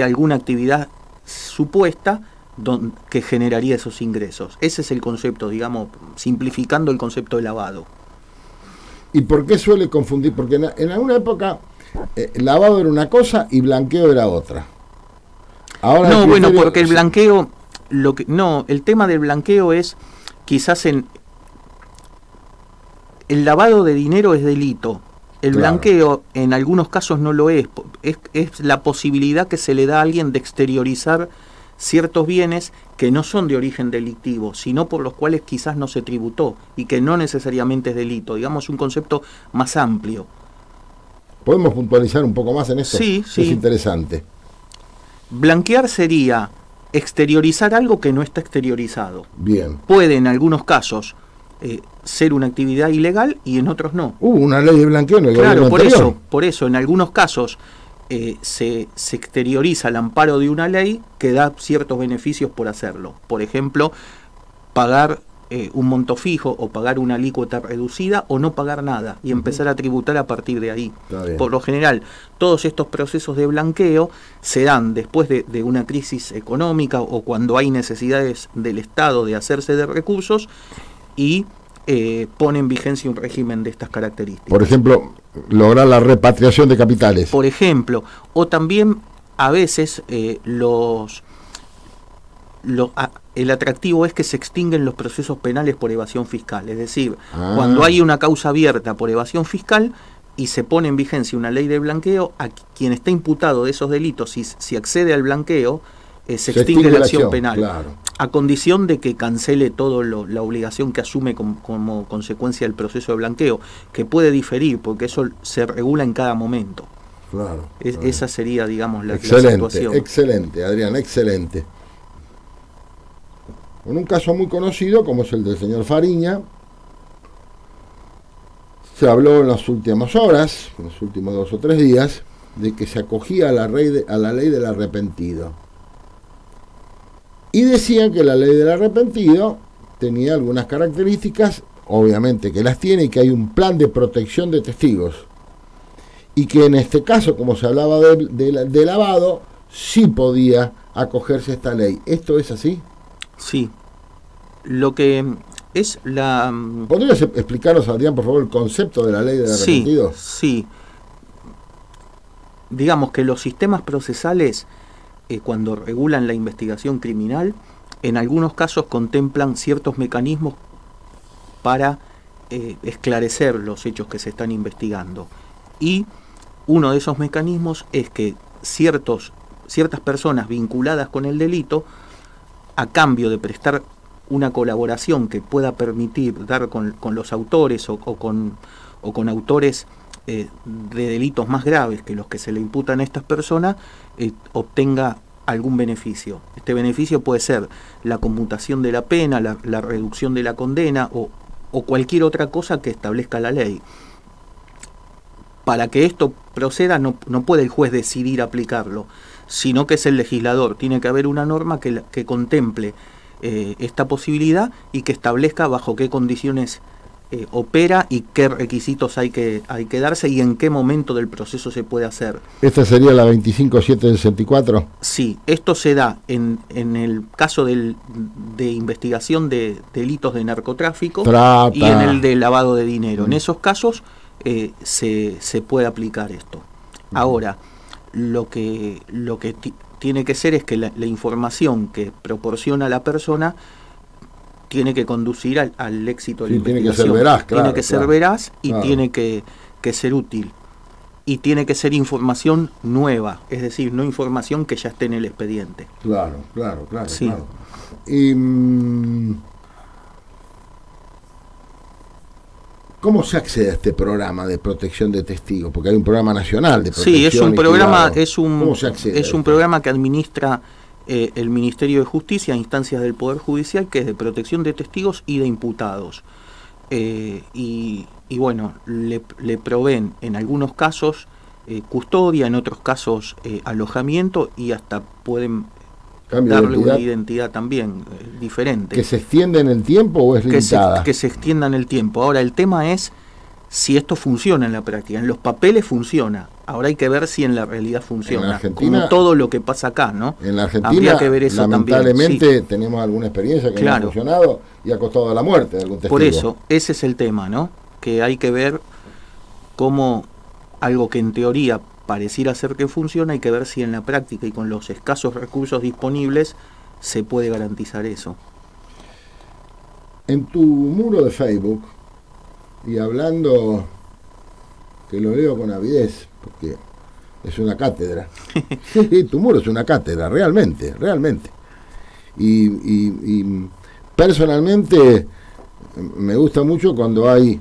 alguna actividad supuesta que generaría esos ingresos. Ese es el concepto, digamos, simplificando el concepto de lavado. ¿Y por qué suele confundir? Porque en alguna época lavado era una cosa y blanqueo era otra. Ahora No, el bueno, criterio- porque el blanqueo, el tema del blanqueo es quizás el lavado de dinero es delito. El Claro. blanqueo en algunos casos no lo es. Es la posibilidad que se le da a alguien de exteriorizar ciertos bienes que no son de origen delictivo, sino por los cuales quizás no se tributó y que no necesariamente es delito. Digamos, un concepto más amplio. ¿Podemos puntualizar un poco más en esto? Sí, sí. Es interesante. Blanquear sería exteriorizar algo que no está exteriorizado. Bien. Puede en algunos casos ser una actividad ilegal y en otros no. Hubo una ley de blanqueo en el Claro, gobierno por anterior. eso en algunos casos se exterioriza el amparo de una ley que da ciertos beneficios por hacerlo. Por ejemplo, pagar un monto fijo o pagar una alícuota reducida o no pagar nada y empezar a tributar a partir de ahí. Está bien. Por lo general, todos estos procesos de blanqueo se dan después de una crisis económica o cuando hay necesidades del Estado de hacerse de recursos y pone en vigencia un régimen de estas características. Por ejemplo, lograr la repatriación de capitales. Por ejemplo, o también a veces el atractivo es que se extinguen los procesos penales por evasión fiscal. Es decir, cuando hay una causa abierta por evasión fiscal y se pone en vigencia una ley de blanqueo, a quien está imputado de esos delitos, si accede al blanqueo, se extingue la acción penal. Claro. A condición de que cancele toda la obligación que asume como consecuencia del proceso de blanqueo, que puede diferir, porque eso se regula en cada momento. Claro. Esa sería, digamos, la Excelente, situación. excelente, Adrián, excelente. En un caso muy conocido, como es el del señor Fariña, se habló en las últimas horas, en los últimos 2 o 3 días, de que se acogía a la ley del arrepentido. Y decían que la ley del arrepentido tenía algunas características, obviamente que las tiene, y que hay un plan de protección de testigos. Y que en este caso, como se hablaba de lavado, sí podía acogerse a esta ley. ¿Esto es así? Sí. Lo que es la... ¿Podrías explicarnos, Adrián, por favor, el concepto de la ley del arrepentido? Sí. Digamos que los sistemas procesales, cuando regulan la investigación criminal, en algunos casos contemplan ciertos mecanismos para esclarecer los hechos que se están investigando. Y uno de esos mecanismos es que ciertas personas vinculadas con el delito, a cambio de prestar una colaboración que pueda permitir dar con los autores o con autores de delitos más graves que los que se le imputan a estas personas, obtenga algún beneficio. Este beneficio puede ser la conmutación de la pena, la reducción de la condena o cualquier otra cosa que establezca la ley. Para que esto proceda no puede el juez decidir aplicarlo, sino que es el legislador. Tiene que haber una norma que contemple esta posibilidad y que establezca bajo qué condiciones opera y qué requisitos hay que darse y en qué momento del proceso se puede hacer. ¿Esta sería la 25764? Sí, esto se da en el caso de investigación de delitos de narcotráfico y en el de lavado de dinero. En esos casos se puede aplicar esto. Ahora, lo que tiene que ser es que la información que proporciona la persona tiene que conducir al éxito de la investigación. Tiene que ser veraz, claro. Tiene que ser veraz y tiene que ser útil. Y tiene que ser información nueva, es decir, no información que ya esté en el expediente. Claro. Sí. Claro. Y, ¿cómo se accede a este programa de protección de testigos? Porque hay un programa nacional de protección. Sí, es un programa, ¿Cómo se accede es un programa que administra el Ministerio de Justicia a instancias del Poder Judicial, que es de protección de testigos y de imputados. Y bueno, le proveen en algunos casos custodia, en otros casos alojamiento y hasta pueden darle una identidad también diferente. ¿Que se extiende en el tiempo o es limitada? Que se extienda en el tiempo. Ahora, el tema es si esto funciona en la práctica. En los papeles funciona. Ahora hay que ver si en la realidad funciona. En Argentina, como todo lo que pasa acá, ¿no? En la Argentina, habría que ver eso lamentablemente, también. Sí. tenemos alguna experiencia que no ha funcionado y ha costado la muerte de algún testigo. Por eso, ese es el tema, ¿no? Que hay que ver cómo algo que en teoría pareciera ser que funciona, hay que ver si en la práctica y con los escasos recursos disponibles se puede garantizar eso. En tu muro de Facebook, y hablando, que lo leo con avidez, porque es una cátedra. Sí, tu muro es una cátedra, realmente. Y personalmente me gusta mucho cuando hay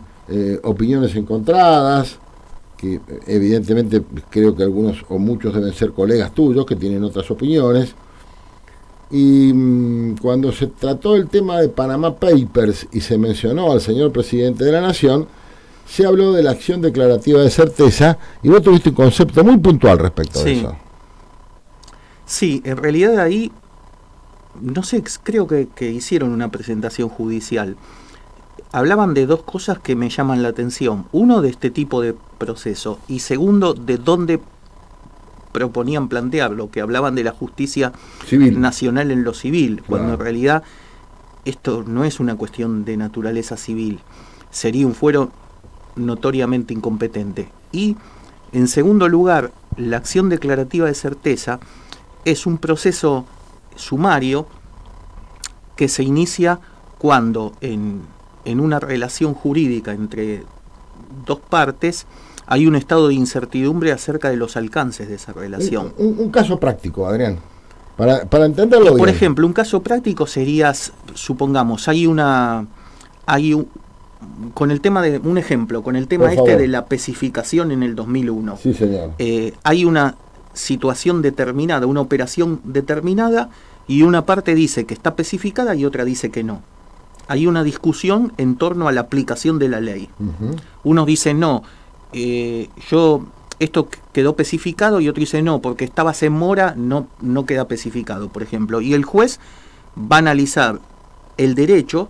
opiniones encontradas, que evidentemente creo que algunos o muchos deben ser colegas tuyos que tienen otras opiniones. Y cuando se trató el tema de Panama Papers y se mencionó al señor presidente de la Nación, se habló de la acción declarativa de certeza y vos tuviste un concepto muy puntual respecto de eso. Sí, en realidad ahí, no sé, creo que hicieron una presentación judicial. Hablaban de dos cosas que me llaman la atención. Uno, de este tipo de proceso, y segundo, de dónde proponían plantearlo, que hablaban de la justicia civil nacional en lo civil, cuando en realidad esto no es una cuestión de naturaleza civil, sería un fuero notoriamente incompetente. Y en segundo lugar, la acción declarativa de certeza es un proceso sumario que se inicia cuando en una relación jurídica entre dos partes hay un estado de incertidumbre acerca de los alcances de esa relación. Un caso práctico, Adrián, para entenderlo bien. Por ejemplo, un caso práctico sería, supongamos, con el tema de un ejemplo, con el tema de la especificación en el 2001. Sí, señor. Hay una situación determinada, una operación determinada, y una parte dice que está especificada y otra dice que no. Hay una discusión en torno a la aplicación de la ley. Unos dicen no, esto quedó especificado, y otro dice no, porque estabas en mora, no queda especificado, por ejemplo. Y el juez va a analizar el derecho,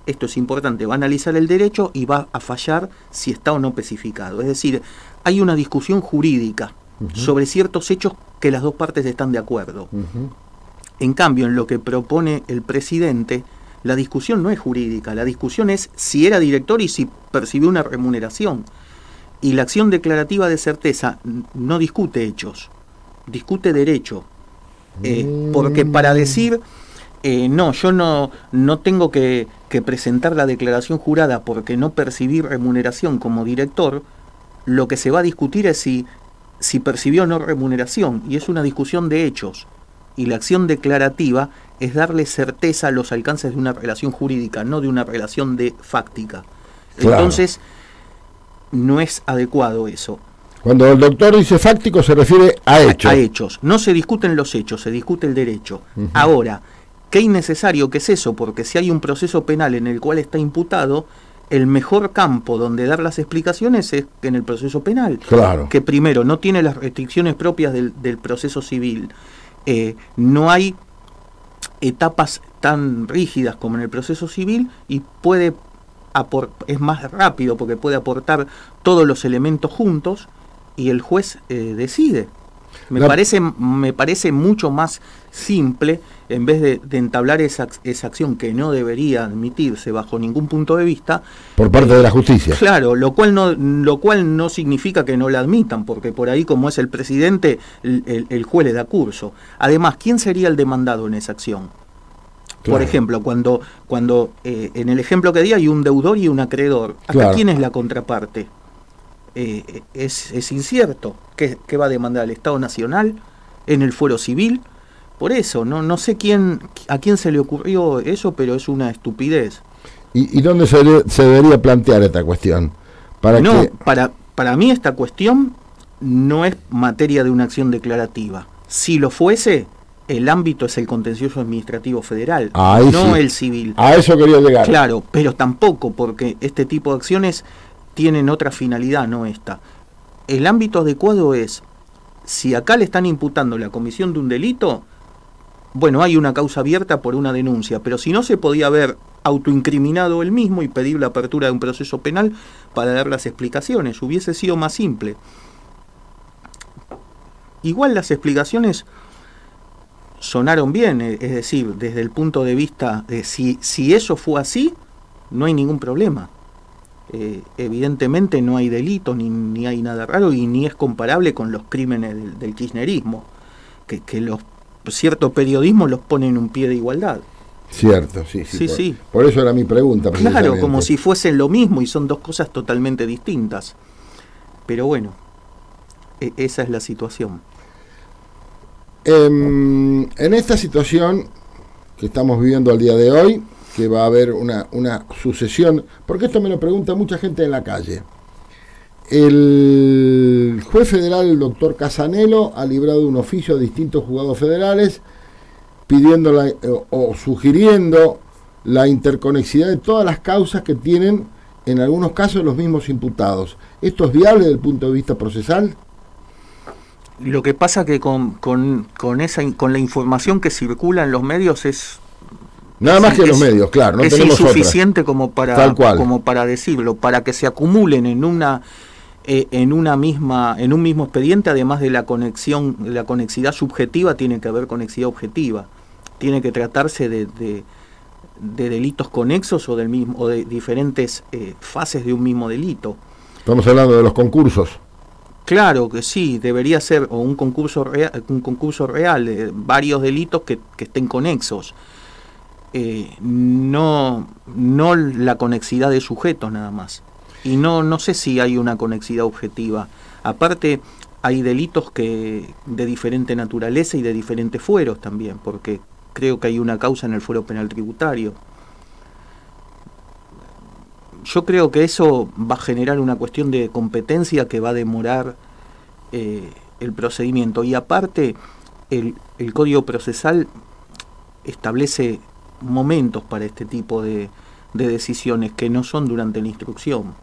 esto es importante, va a analizar el derecho y va a fallar si está o no especificado. Es decir, hay una discusión jurídica sobre ciertos hechos que las dos partes están de acuerdo. En cambio, en lo que propone el presidente, la discusión no es jurídica, la discusión es si era director y si percibió una remuneración. Y la acción declarativa de certeza no discute hechos, discute derecho. Porque para decir, no, yo no tengo que presentar la declaración jurada porque no percibí remuneración como director, lo que se va a discutir es si percibió o no remuneración, y es una discusión de hechos. Y la acción declarativa es darle certeza a los alcances de una relación jurídica, no de una relación fáctica. Claro. Entonces, no es adecuado eso. Cuando el doctor dice fáctico se refiere a hechos. A hechos. No se discuten los hechos, se discute el derecho. Ahora, qué innecesario que es eso, porque si hay un proceso penal en el cual está imputado, el mejor campo donde dar las explicaciones es en el proceso penal. Claro. Que primero, no tiene las restricciones propias del proceso civil. No hay etapas tan rígidas como en el proceso civil y puede es más rápido porque puede aportar todos los elementos juntos y el juez decide. Me parece mucho más simple, en vez de entablar esa acción que no debería admitirse bajo ningún punto de vista por parte de la justicia. Claro, lo cual no significa que no la admitan, porque por ahí, como es el presidente, el juez le da curso. Además, ¿quién sería el demandado en esa acción? Claro. Por ejemplo, cuando en el ejemplo que di hay un deudor y un acreedor, ¿acá claro. quién es la contraparte? Es incierto. ¿Qué va a demandar el Estado Nacional en el fuero civil? Por eso, no sé a quién se le ocurrió eso, pero es una estupidez. ¿Y dónde se debería plantear esta cuestión? Para mí esta cuestión no es materia de una acción declarativa. Si lo fuese, el ámbito es el contencioso administrativo federal, no el civil. A eso quería llegar. Claro, pero tampoco, porque este tipo de acciones tienen otra finalidad, no esta. El ámbito adecuado es, si acá le están imputando la comisión de un delito, bueno, hay una causa abierta por una denuncia, pero si no, se podía haber autoincriminado él mismo y pedir la apertura de un proceso penal para dar las explicaciones. Hubiese sido más simple. Igual las explicaciones sonaron bien, es decir, desde el punto de vista de si eso fue así, no hay ningún problema. Evidentemente no hay delito, ni hay nada raro, y ni es comparable con los crímenes del kirchnerismo, que cierto periodismo los pone en un pie de igualdad. Cierto, sí. Por eso era mi pregunta. Claro, como si fuesen lo mismo, y son dos cosas totalmente distintas. Pero bueno, esa es la situación. En esta situación que estamos viviendo al día de hoy, que va a haber una sucesión, porque esto me lo pregunta mucha gente en la calle. El juez federal, el doctor Casanelo, ha librado un oficio a distintos juzgados federales pidiendo o sugiriendo la interconexidad de todas las causas que tienen, en algunos casos, los mismos imputados. ¿Esto es viable desde el punto de vista procesal? Lo que pasa que con la información que circula en los medios es... Nada más que los medios, claro. No es tenemos insuficiente otra. como para decirlo, para que se acumulen en un mismo expediente. Además de la conexidad subjetiva, tiene que haber conexidad objetiva. Tiene que tratarse de delitos conexos o de diferentes fases de un mismo delito. Estamos hablando de los concursos. Claro que sí, debería ser un concurso real de varios delitos que estén conexos. No la conexidad de sujetos nada más. Y no sé si hay una conexidad objetiva. Aparte, hay delitos de diferente naturaleza y de diferentes fueros también, porque creo que hay una causa en el fuero penal tributario. Yo creo que eso va a generar una cuestión de competencia que va a demorar el procedimiento. Y aparte, el Código Procesal establece momentos para este tipo de decisiones que no son durante la instrucción.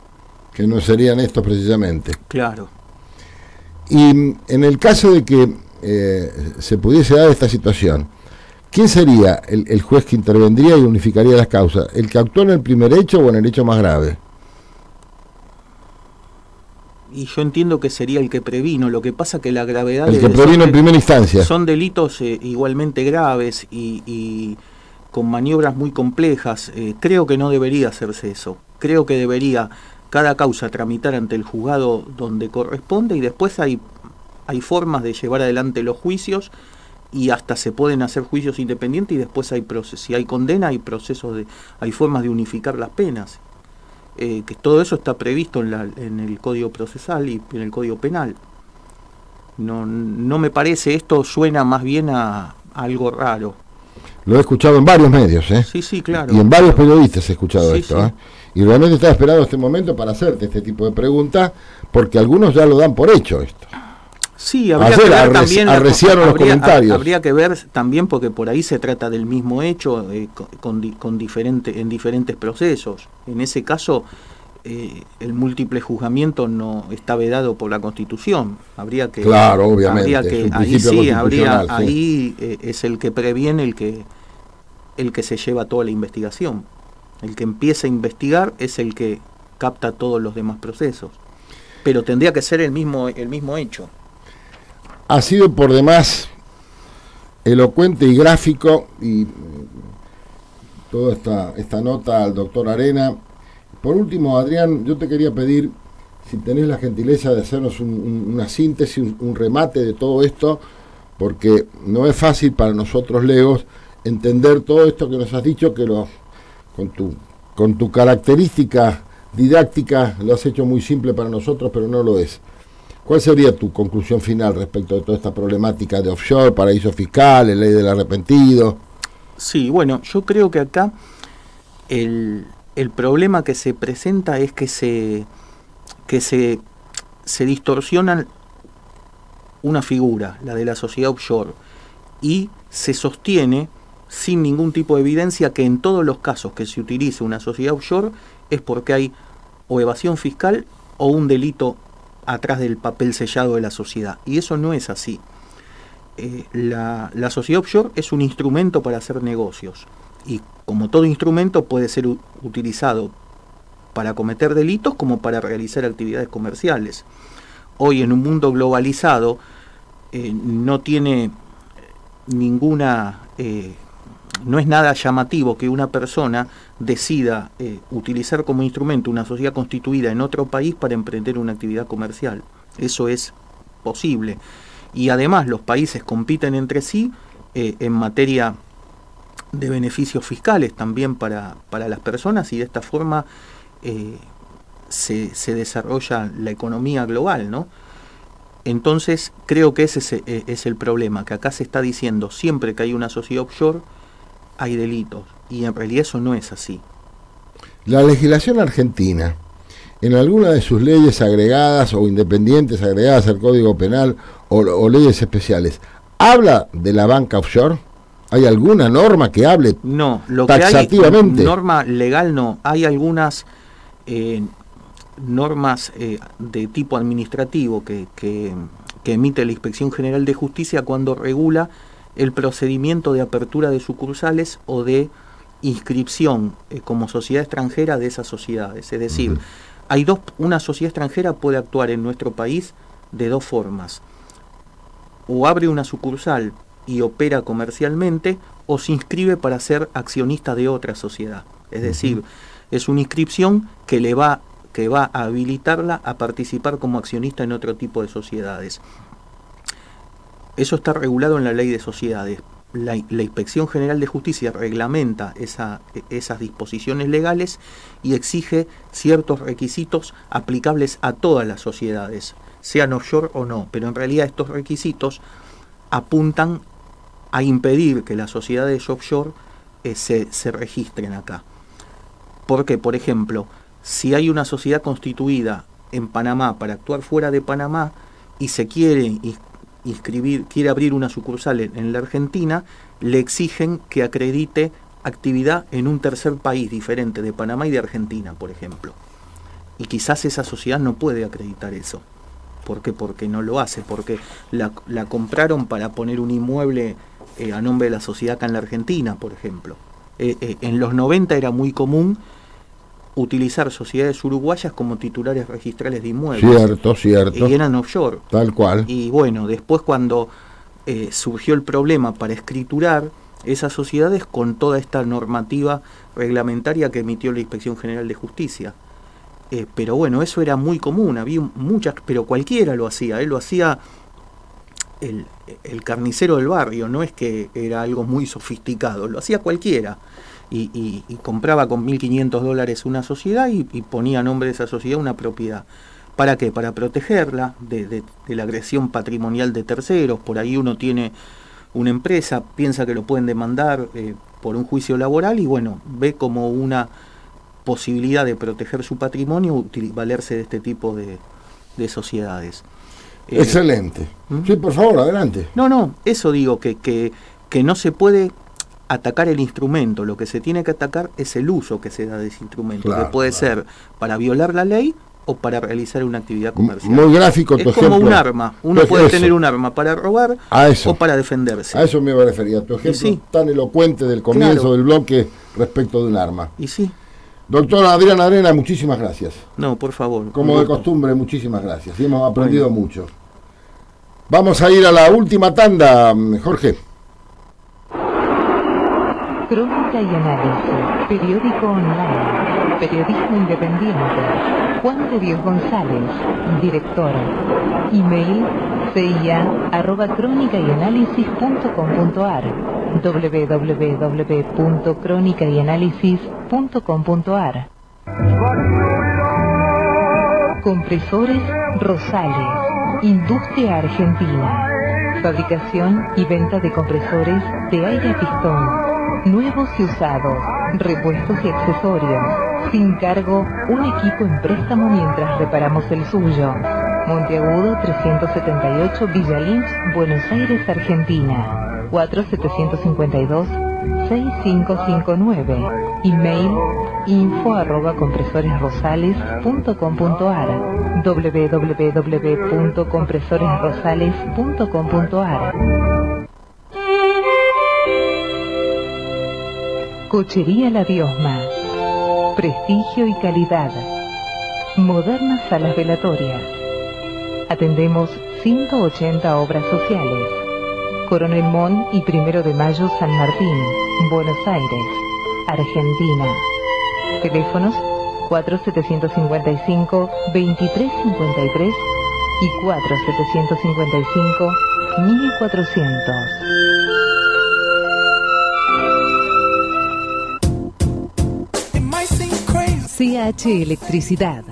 Que no serían estos precisamente. Claro. Y en el caso de que se pudiese dar esta situación, ¿quién sería el juez que intervendría y unificaría las causas? ¿El que actuó en el primer hecho o en el hecho más grave? Y yo entiendo que sería el que previno. Lo que pasa que la gravedad... El que previno en primera instancia. Son delitos igualmente graves y con maniobras muy complejas. Creo que no debería hacerse eso. Creo que debería cada causa tramitar ante el juzgado donde corresponde, y después hay formas de llevar adelante los juicios, y hasta se pueden hacer juicios independientes, y después si hay condena, hay formas de unificar las penas. Que todo eso está previsto en el Código Procesal y en el Código Penal. No me parece, esto suena más bien a algo raro. Lo he escuchado en varios medios, ¿eh? Sí, claro. Y en varios periodistas he escuchado esto, sí. ¿eh? Y realmente estaba esperando este momento para hacerte este tipo de preguntas, porque algunos ya lo dan por hecho esto. Sí, habría que ver también los comentarios. Habría que ver también, porque por ahí se trata del mismo hecho en diferentes procesos. En ese caso, el múltiple juzgamiento no está vedado por la Constitución. Habría que... Claro, obviamente. Ahí es el que previene el que se lleva toda la investigación. El que empieza a investigar es el que capta todos los demás procesos. Pero tendría que ser el mismo hecho. Ha sido por demás elocuente y gráfico, y toda esta nota al doctor Arena. Por último, Adrián, yo te quería pedir si tenés la gentileza de hacernos una síntesis, un remate de todo esto, porque no es fácil para nosotros legos entender todo esto que nos has dicho, que con tu característica didáctica lo has hecho muy simple para nosotros, pero no lo es. ¿Cuál sería tu conclusión final respecto de toda esta problemática de offshore, paraísos fiscales, ley del arrepentido? Sí, bueno, yo creo que acá el problema que se presenta es que se distorsiona una figura, la de la sociedad offshore, y se sostiene sin ningún tipo de evidencia que en todos los casos que se utilice una sociedad offshore es porque hay o evasión fiscal o un delito atrás del papel sellado de la sociedad. Y eso no es así. La sociedad offshore es un instrumento para hacer negocios. Y como todo instrumento puede ser utilizado para cometer delitos como para realizar actividades comerciales. Hoy en un mundo globalizado no tiene ninguna... no es nada llamativo que una persona decida utilizar como instrumento una sociedad constituida en otro país para emprender una actividad comercial. Eso es posible. Y además los países compiten entre sí en materia de beneficios fiscales también para las personas, y de esta forma se desarrolla la economía global, ¿no? Entonces creo que ese es el problema, que acá se está diciendo siempre que hay una sociedad offshore hay delitos, y en realidad eso no es así. La legislación argentina, en alguna de sus leyes agregadas o independientes agregadas al Código Penal o leyes especiales, ¿habla de la banca offshore? ¿Hay alguna norma que hable taxativamente? Que hay, norma legal no, hay algunas normas de tipo administrativo que emite la Inspección General de Justicia cuando regula el procedimiento de apertura de sucursales o de inscripción como sociedad extranjera de esas sociedades. Es decir, una sociedad extranjera puede actuar en nuestro país de dos formas: o abre una sucursal y opera comercialmente, o se inscribe para ser accionista de otra sociedad. Es decir, es una inscripción que va a habilitarla a participar como accionista en otro tipo de sociedades. Eso está regulado en la Ley de Sociedades. La Inspección General de Justicia reglamenta esas disposiciones legales y exige ciertos requisitos aplicables a todas las sociedades, sean offshore o no, pero en realidad estos requisitos apuntan a impedir que las sociedades offshore se registren acá. Porque, por ejemplo, si hay una sociedad constituida en Panamá para actuar fuera de Panamá y se quiere abrir una sucursal en la Argentina, le exigen que acredite actividad en un tercer país diferente de Panamá y de Argentina, por ejemplo. Y quizás esa sociedad no puede acreditar eso. ¿Por qué? Porque no lo hace, porque la compraron para poner un inmueble a nombre de la sociedad acá en la Argentina, por ejemplo. En los 90 era muy común utilizar sociedades uruguayas como titulares registrales de inmuebles. Cierto. Y eran offshore. Tal cual. Y bueno, después cuando surgió el problema para escriturar esas sociedades con toda esta normativa reglamentaria que emitió la Inspección General de Justicia. Pero bueno, eso era muy común, había muchas, pero cualquiera lo hacía, lo hacía el carnicero del barrio, no es que era algo muy sofisticado, lo hacía cualquiera. Y compraba con $1.500 una sociedad y ponía a nombre de esa sociedad una propiedad. ¿Para qué? Para protegerla de la agresión patrimonial de terceros. Por ahí uno tiene una empresa, piensa que lo pueden demandar por un juicio laboral y bueno, ve como una posibilidad de proteger su patrimonio valerse de este tipo de sociedades. Excelente. Sí, por favor, adelante. No, eso digo, que no se puede atacar el instrumento, lo que se tiene que atacar es el uso que se da de ese instrumento, que puede ser para violar la ley o para realizar una actividad comercial. Muy gráfico tu ejemplo. Es como un arma, uno puede tener un arma para robar o para defenderse. A eso me iba a referir, a tu ejemplo tan elocuente del comienzo del bloque respecto de un arma. Y sí. Doctor Adrián Arena, muchísimas gracias. No, por favor. Como de costumbre, muchísimas gracias. Y hemos aprendido mucho. Vamos a ir a la última tanda, Jorge. Crónica y análisis, periódico online, periodismo independiente. Juan de Dios González, director. Email cia@cronicayanalysis.com.ar, www.cronicayanalysis.com.ar. Compresores Rosales, industria argentina. Fabricación y venta de compresores de aire a pistón, nuevos y usados, repuestos y accesorios. Sin cargo, un equipo en préstamo mientras reparamos el suyo. Monteagudo 378, Villa Lynch, Buenos Aires, Argentina. 4752-6559. Email info@compresoresrosales.com.ar, www.compresoresrosales.com.ar. Cochería La Diosma, prestigio y calidad. Modernas salas velatorias. Atendemos 180 obras sociales. Coronel Mon y 1 de Mayo, San Martín, Buenos Aires, Argentina. Teléfonos 4755-2353 y 4755-1400. CH Electricidad.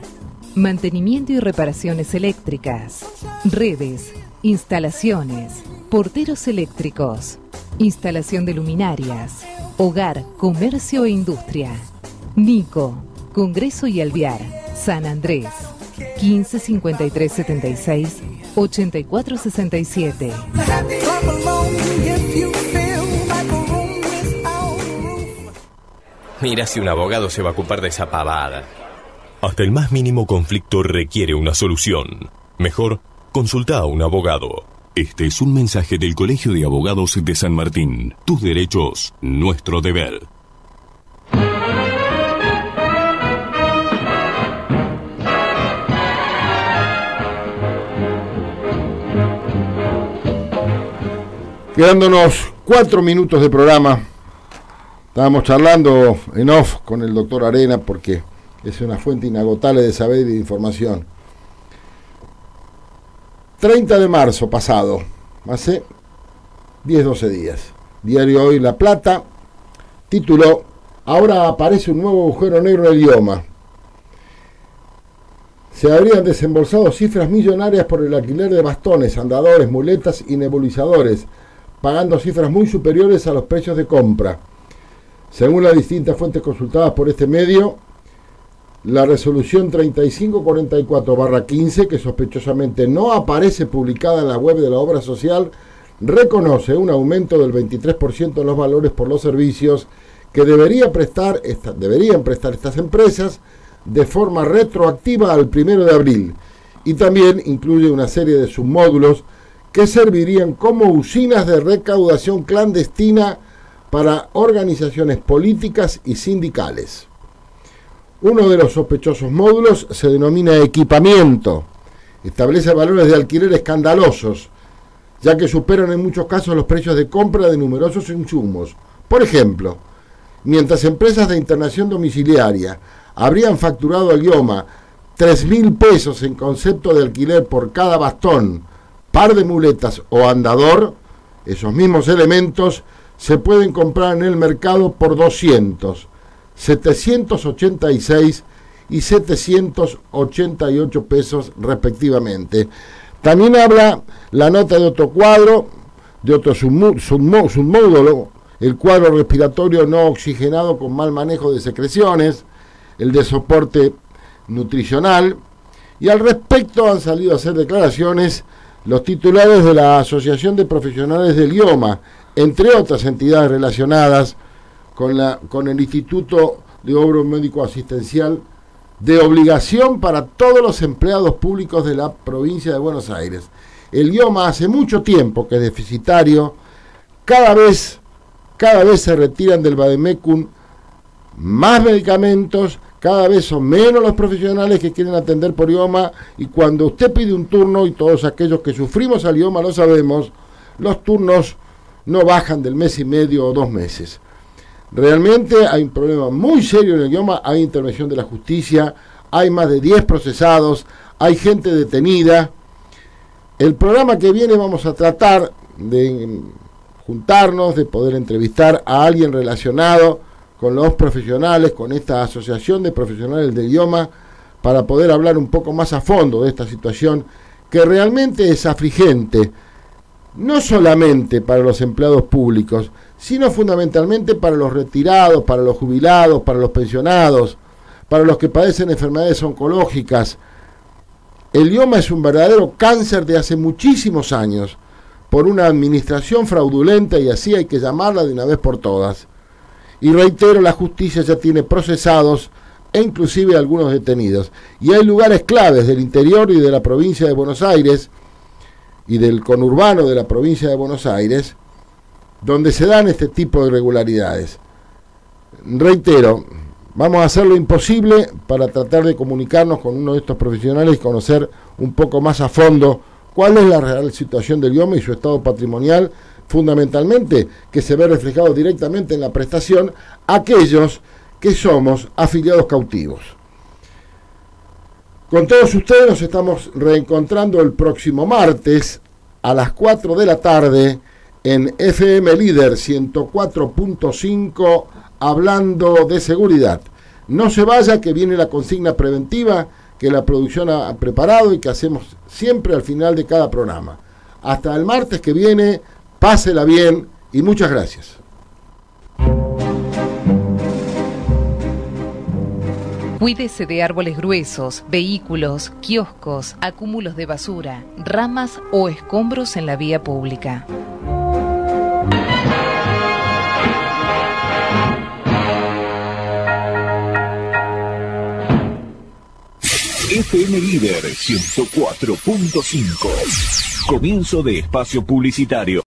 Mantenimiento y reparaciones eléctricas. Redes, instalaciones, porteros eléctricos, instalación de luminarias, hogar, comercio e industria. Nico, Congreso y Alvear, San Andrés, 155376 8467. Mira si un abogado se va a ocupar de esa pavada. Hasta el más mínimo conflicto requiere una solución. Mejor, consulta a un abogado. Este es un mensaje del Colegio de Abogados de San Martín. Tus derechos, nuestro deber. Quedándonos 4 minutos de programa. Estábamos charlando en off con el doctor Arena porque es una fuente inagotable de saber y de información. 30 de marzo pasado, hace 10-12 días, Diario Hoy La Plata tituló: ahora aparece un nuevo agujero negro en el IOMA. Se habrían desembolsado cifras millonarias por el alquiler de bastones, andadores, muletas y nebulizadores, pagando cifras muy superiores a los precios de compra. Según las distintas fuentes consultadas por este medio, la resolución 3544/15, que sospechosamente no aparece publicada en la web de la obra social, reconoce un aumento del 23% en los valores por los servicios que deberían prestar estas empresas de forma retroactiva al 1 de abril, y también incluye una serie de submódulos que servirían como usinas de recaudación clandestina para organizaciones políticas y sindicales. Uno de los sospechosos módulos se denomina equipamiento. Establece valores de alquiler escandalosos, ya que superan en muchos casos los precios de compra de numerosos insumos. Por ejemplo, mientras empresas de internación domiciliaria habrían facturado al IOMA 3.000 pesos en concepto de alquiler por cada bastón, par de muletas o andador, esos mismos elementos se pueden comprar en el mercado por 200, 786 y 788 pesos respectivamente. También habla la nota de otro cuadro, de otro submódulo, el cuadro respiratorio no oxigenado con mal manejo de secreciones, el de soporte nutricional, y al respecto han salido a hacer declaraciones los titulares de la Asociación de Profesionales del IOMA, entre otras entidades relacionadas con el Instituto de Obro Médico Asistencial, de obligación para todos los empleados públicos de la provincia de Buenos Aires. El IOMA hace mucho tiempo que es deficitario, cada vez se retiran del vademecum más medicamentos, Cada vez son menos los profesionales que quieren atender por idioma, y cuando usted pide un turno, y todos aquellos que sufrimos al idioma lo sabemos, los turnos no bajan del mes y medio o 2 meses. Realmente hay un problema muy serio en el idioma, hay intervención de la justicia, hay más de 10 procesados, hay gente detenida. El programa que viene vamos a tratar de juntarnos, de poder entrevistar a alguien relacionado con los profesionales, con esta asociación de profesionales del idioma, para poder hablar un poco más a fondo de esta situación que realmente es afligente, no solamente para los empleados públicos, sino fundamentalmente para los retirados, para los jubilados, para los pensionados, para los que padecen enfermedades oncológicas. El idioma es un verdadero cáncer de hace muchísimos años, por una administración fraudulenta, y así hay que llamarla de una vez por todas. Y reitero, la justicia ya tiene procesados e inclusive algunos detenidos. Y hay lugares claves del interior y de la provincia de Buenos Aires y del conurbano de la provincia de Buenos Aires donde se dan este tipo de irregularidades. Reitero, vamos a hacer lo imposible para tratar de comunicarnos con uno de estos profesionales y conocer un poco más a fondo cuál es la real situación del idioma y su estado patrimonial, fundamentalmente que se ve reflejado directamente en la prestación a aquellos que somos afiliados cautivos. Con todos ustedes nos estamos reencontrando el próximo martes a las 4 de la tarde en FM Líder 104.5, hablando de seguridad. No se vaya, que viene la consigna preventiva que la producción ha preparado y que hacemos siempre al final de cada programa. Hasta el martes que viene, pásela bien y muchas gracias. Cuídese de árboles gruesos, vehículos, kioscos, acúmulos de basura, ramas o escombros en la vía pública. FM Líder 104.5. Comienzo de espacio publicitario.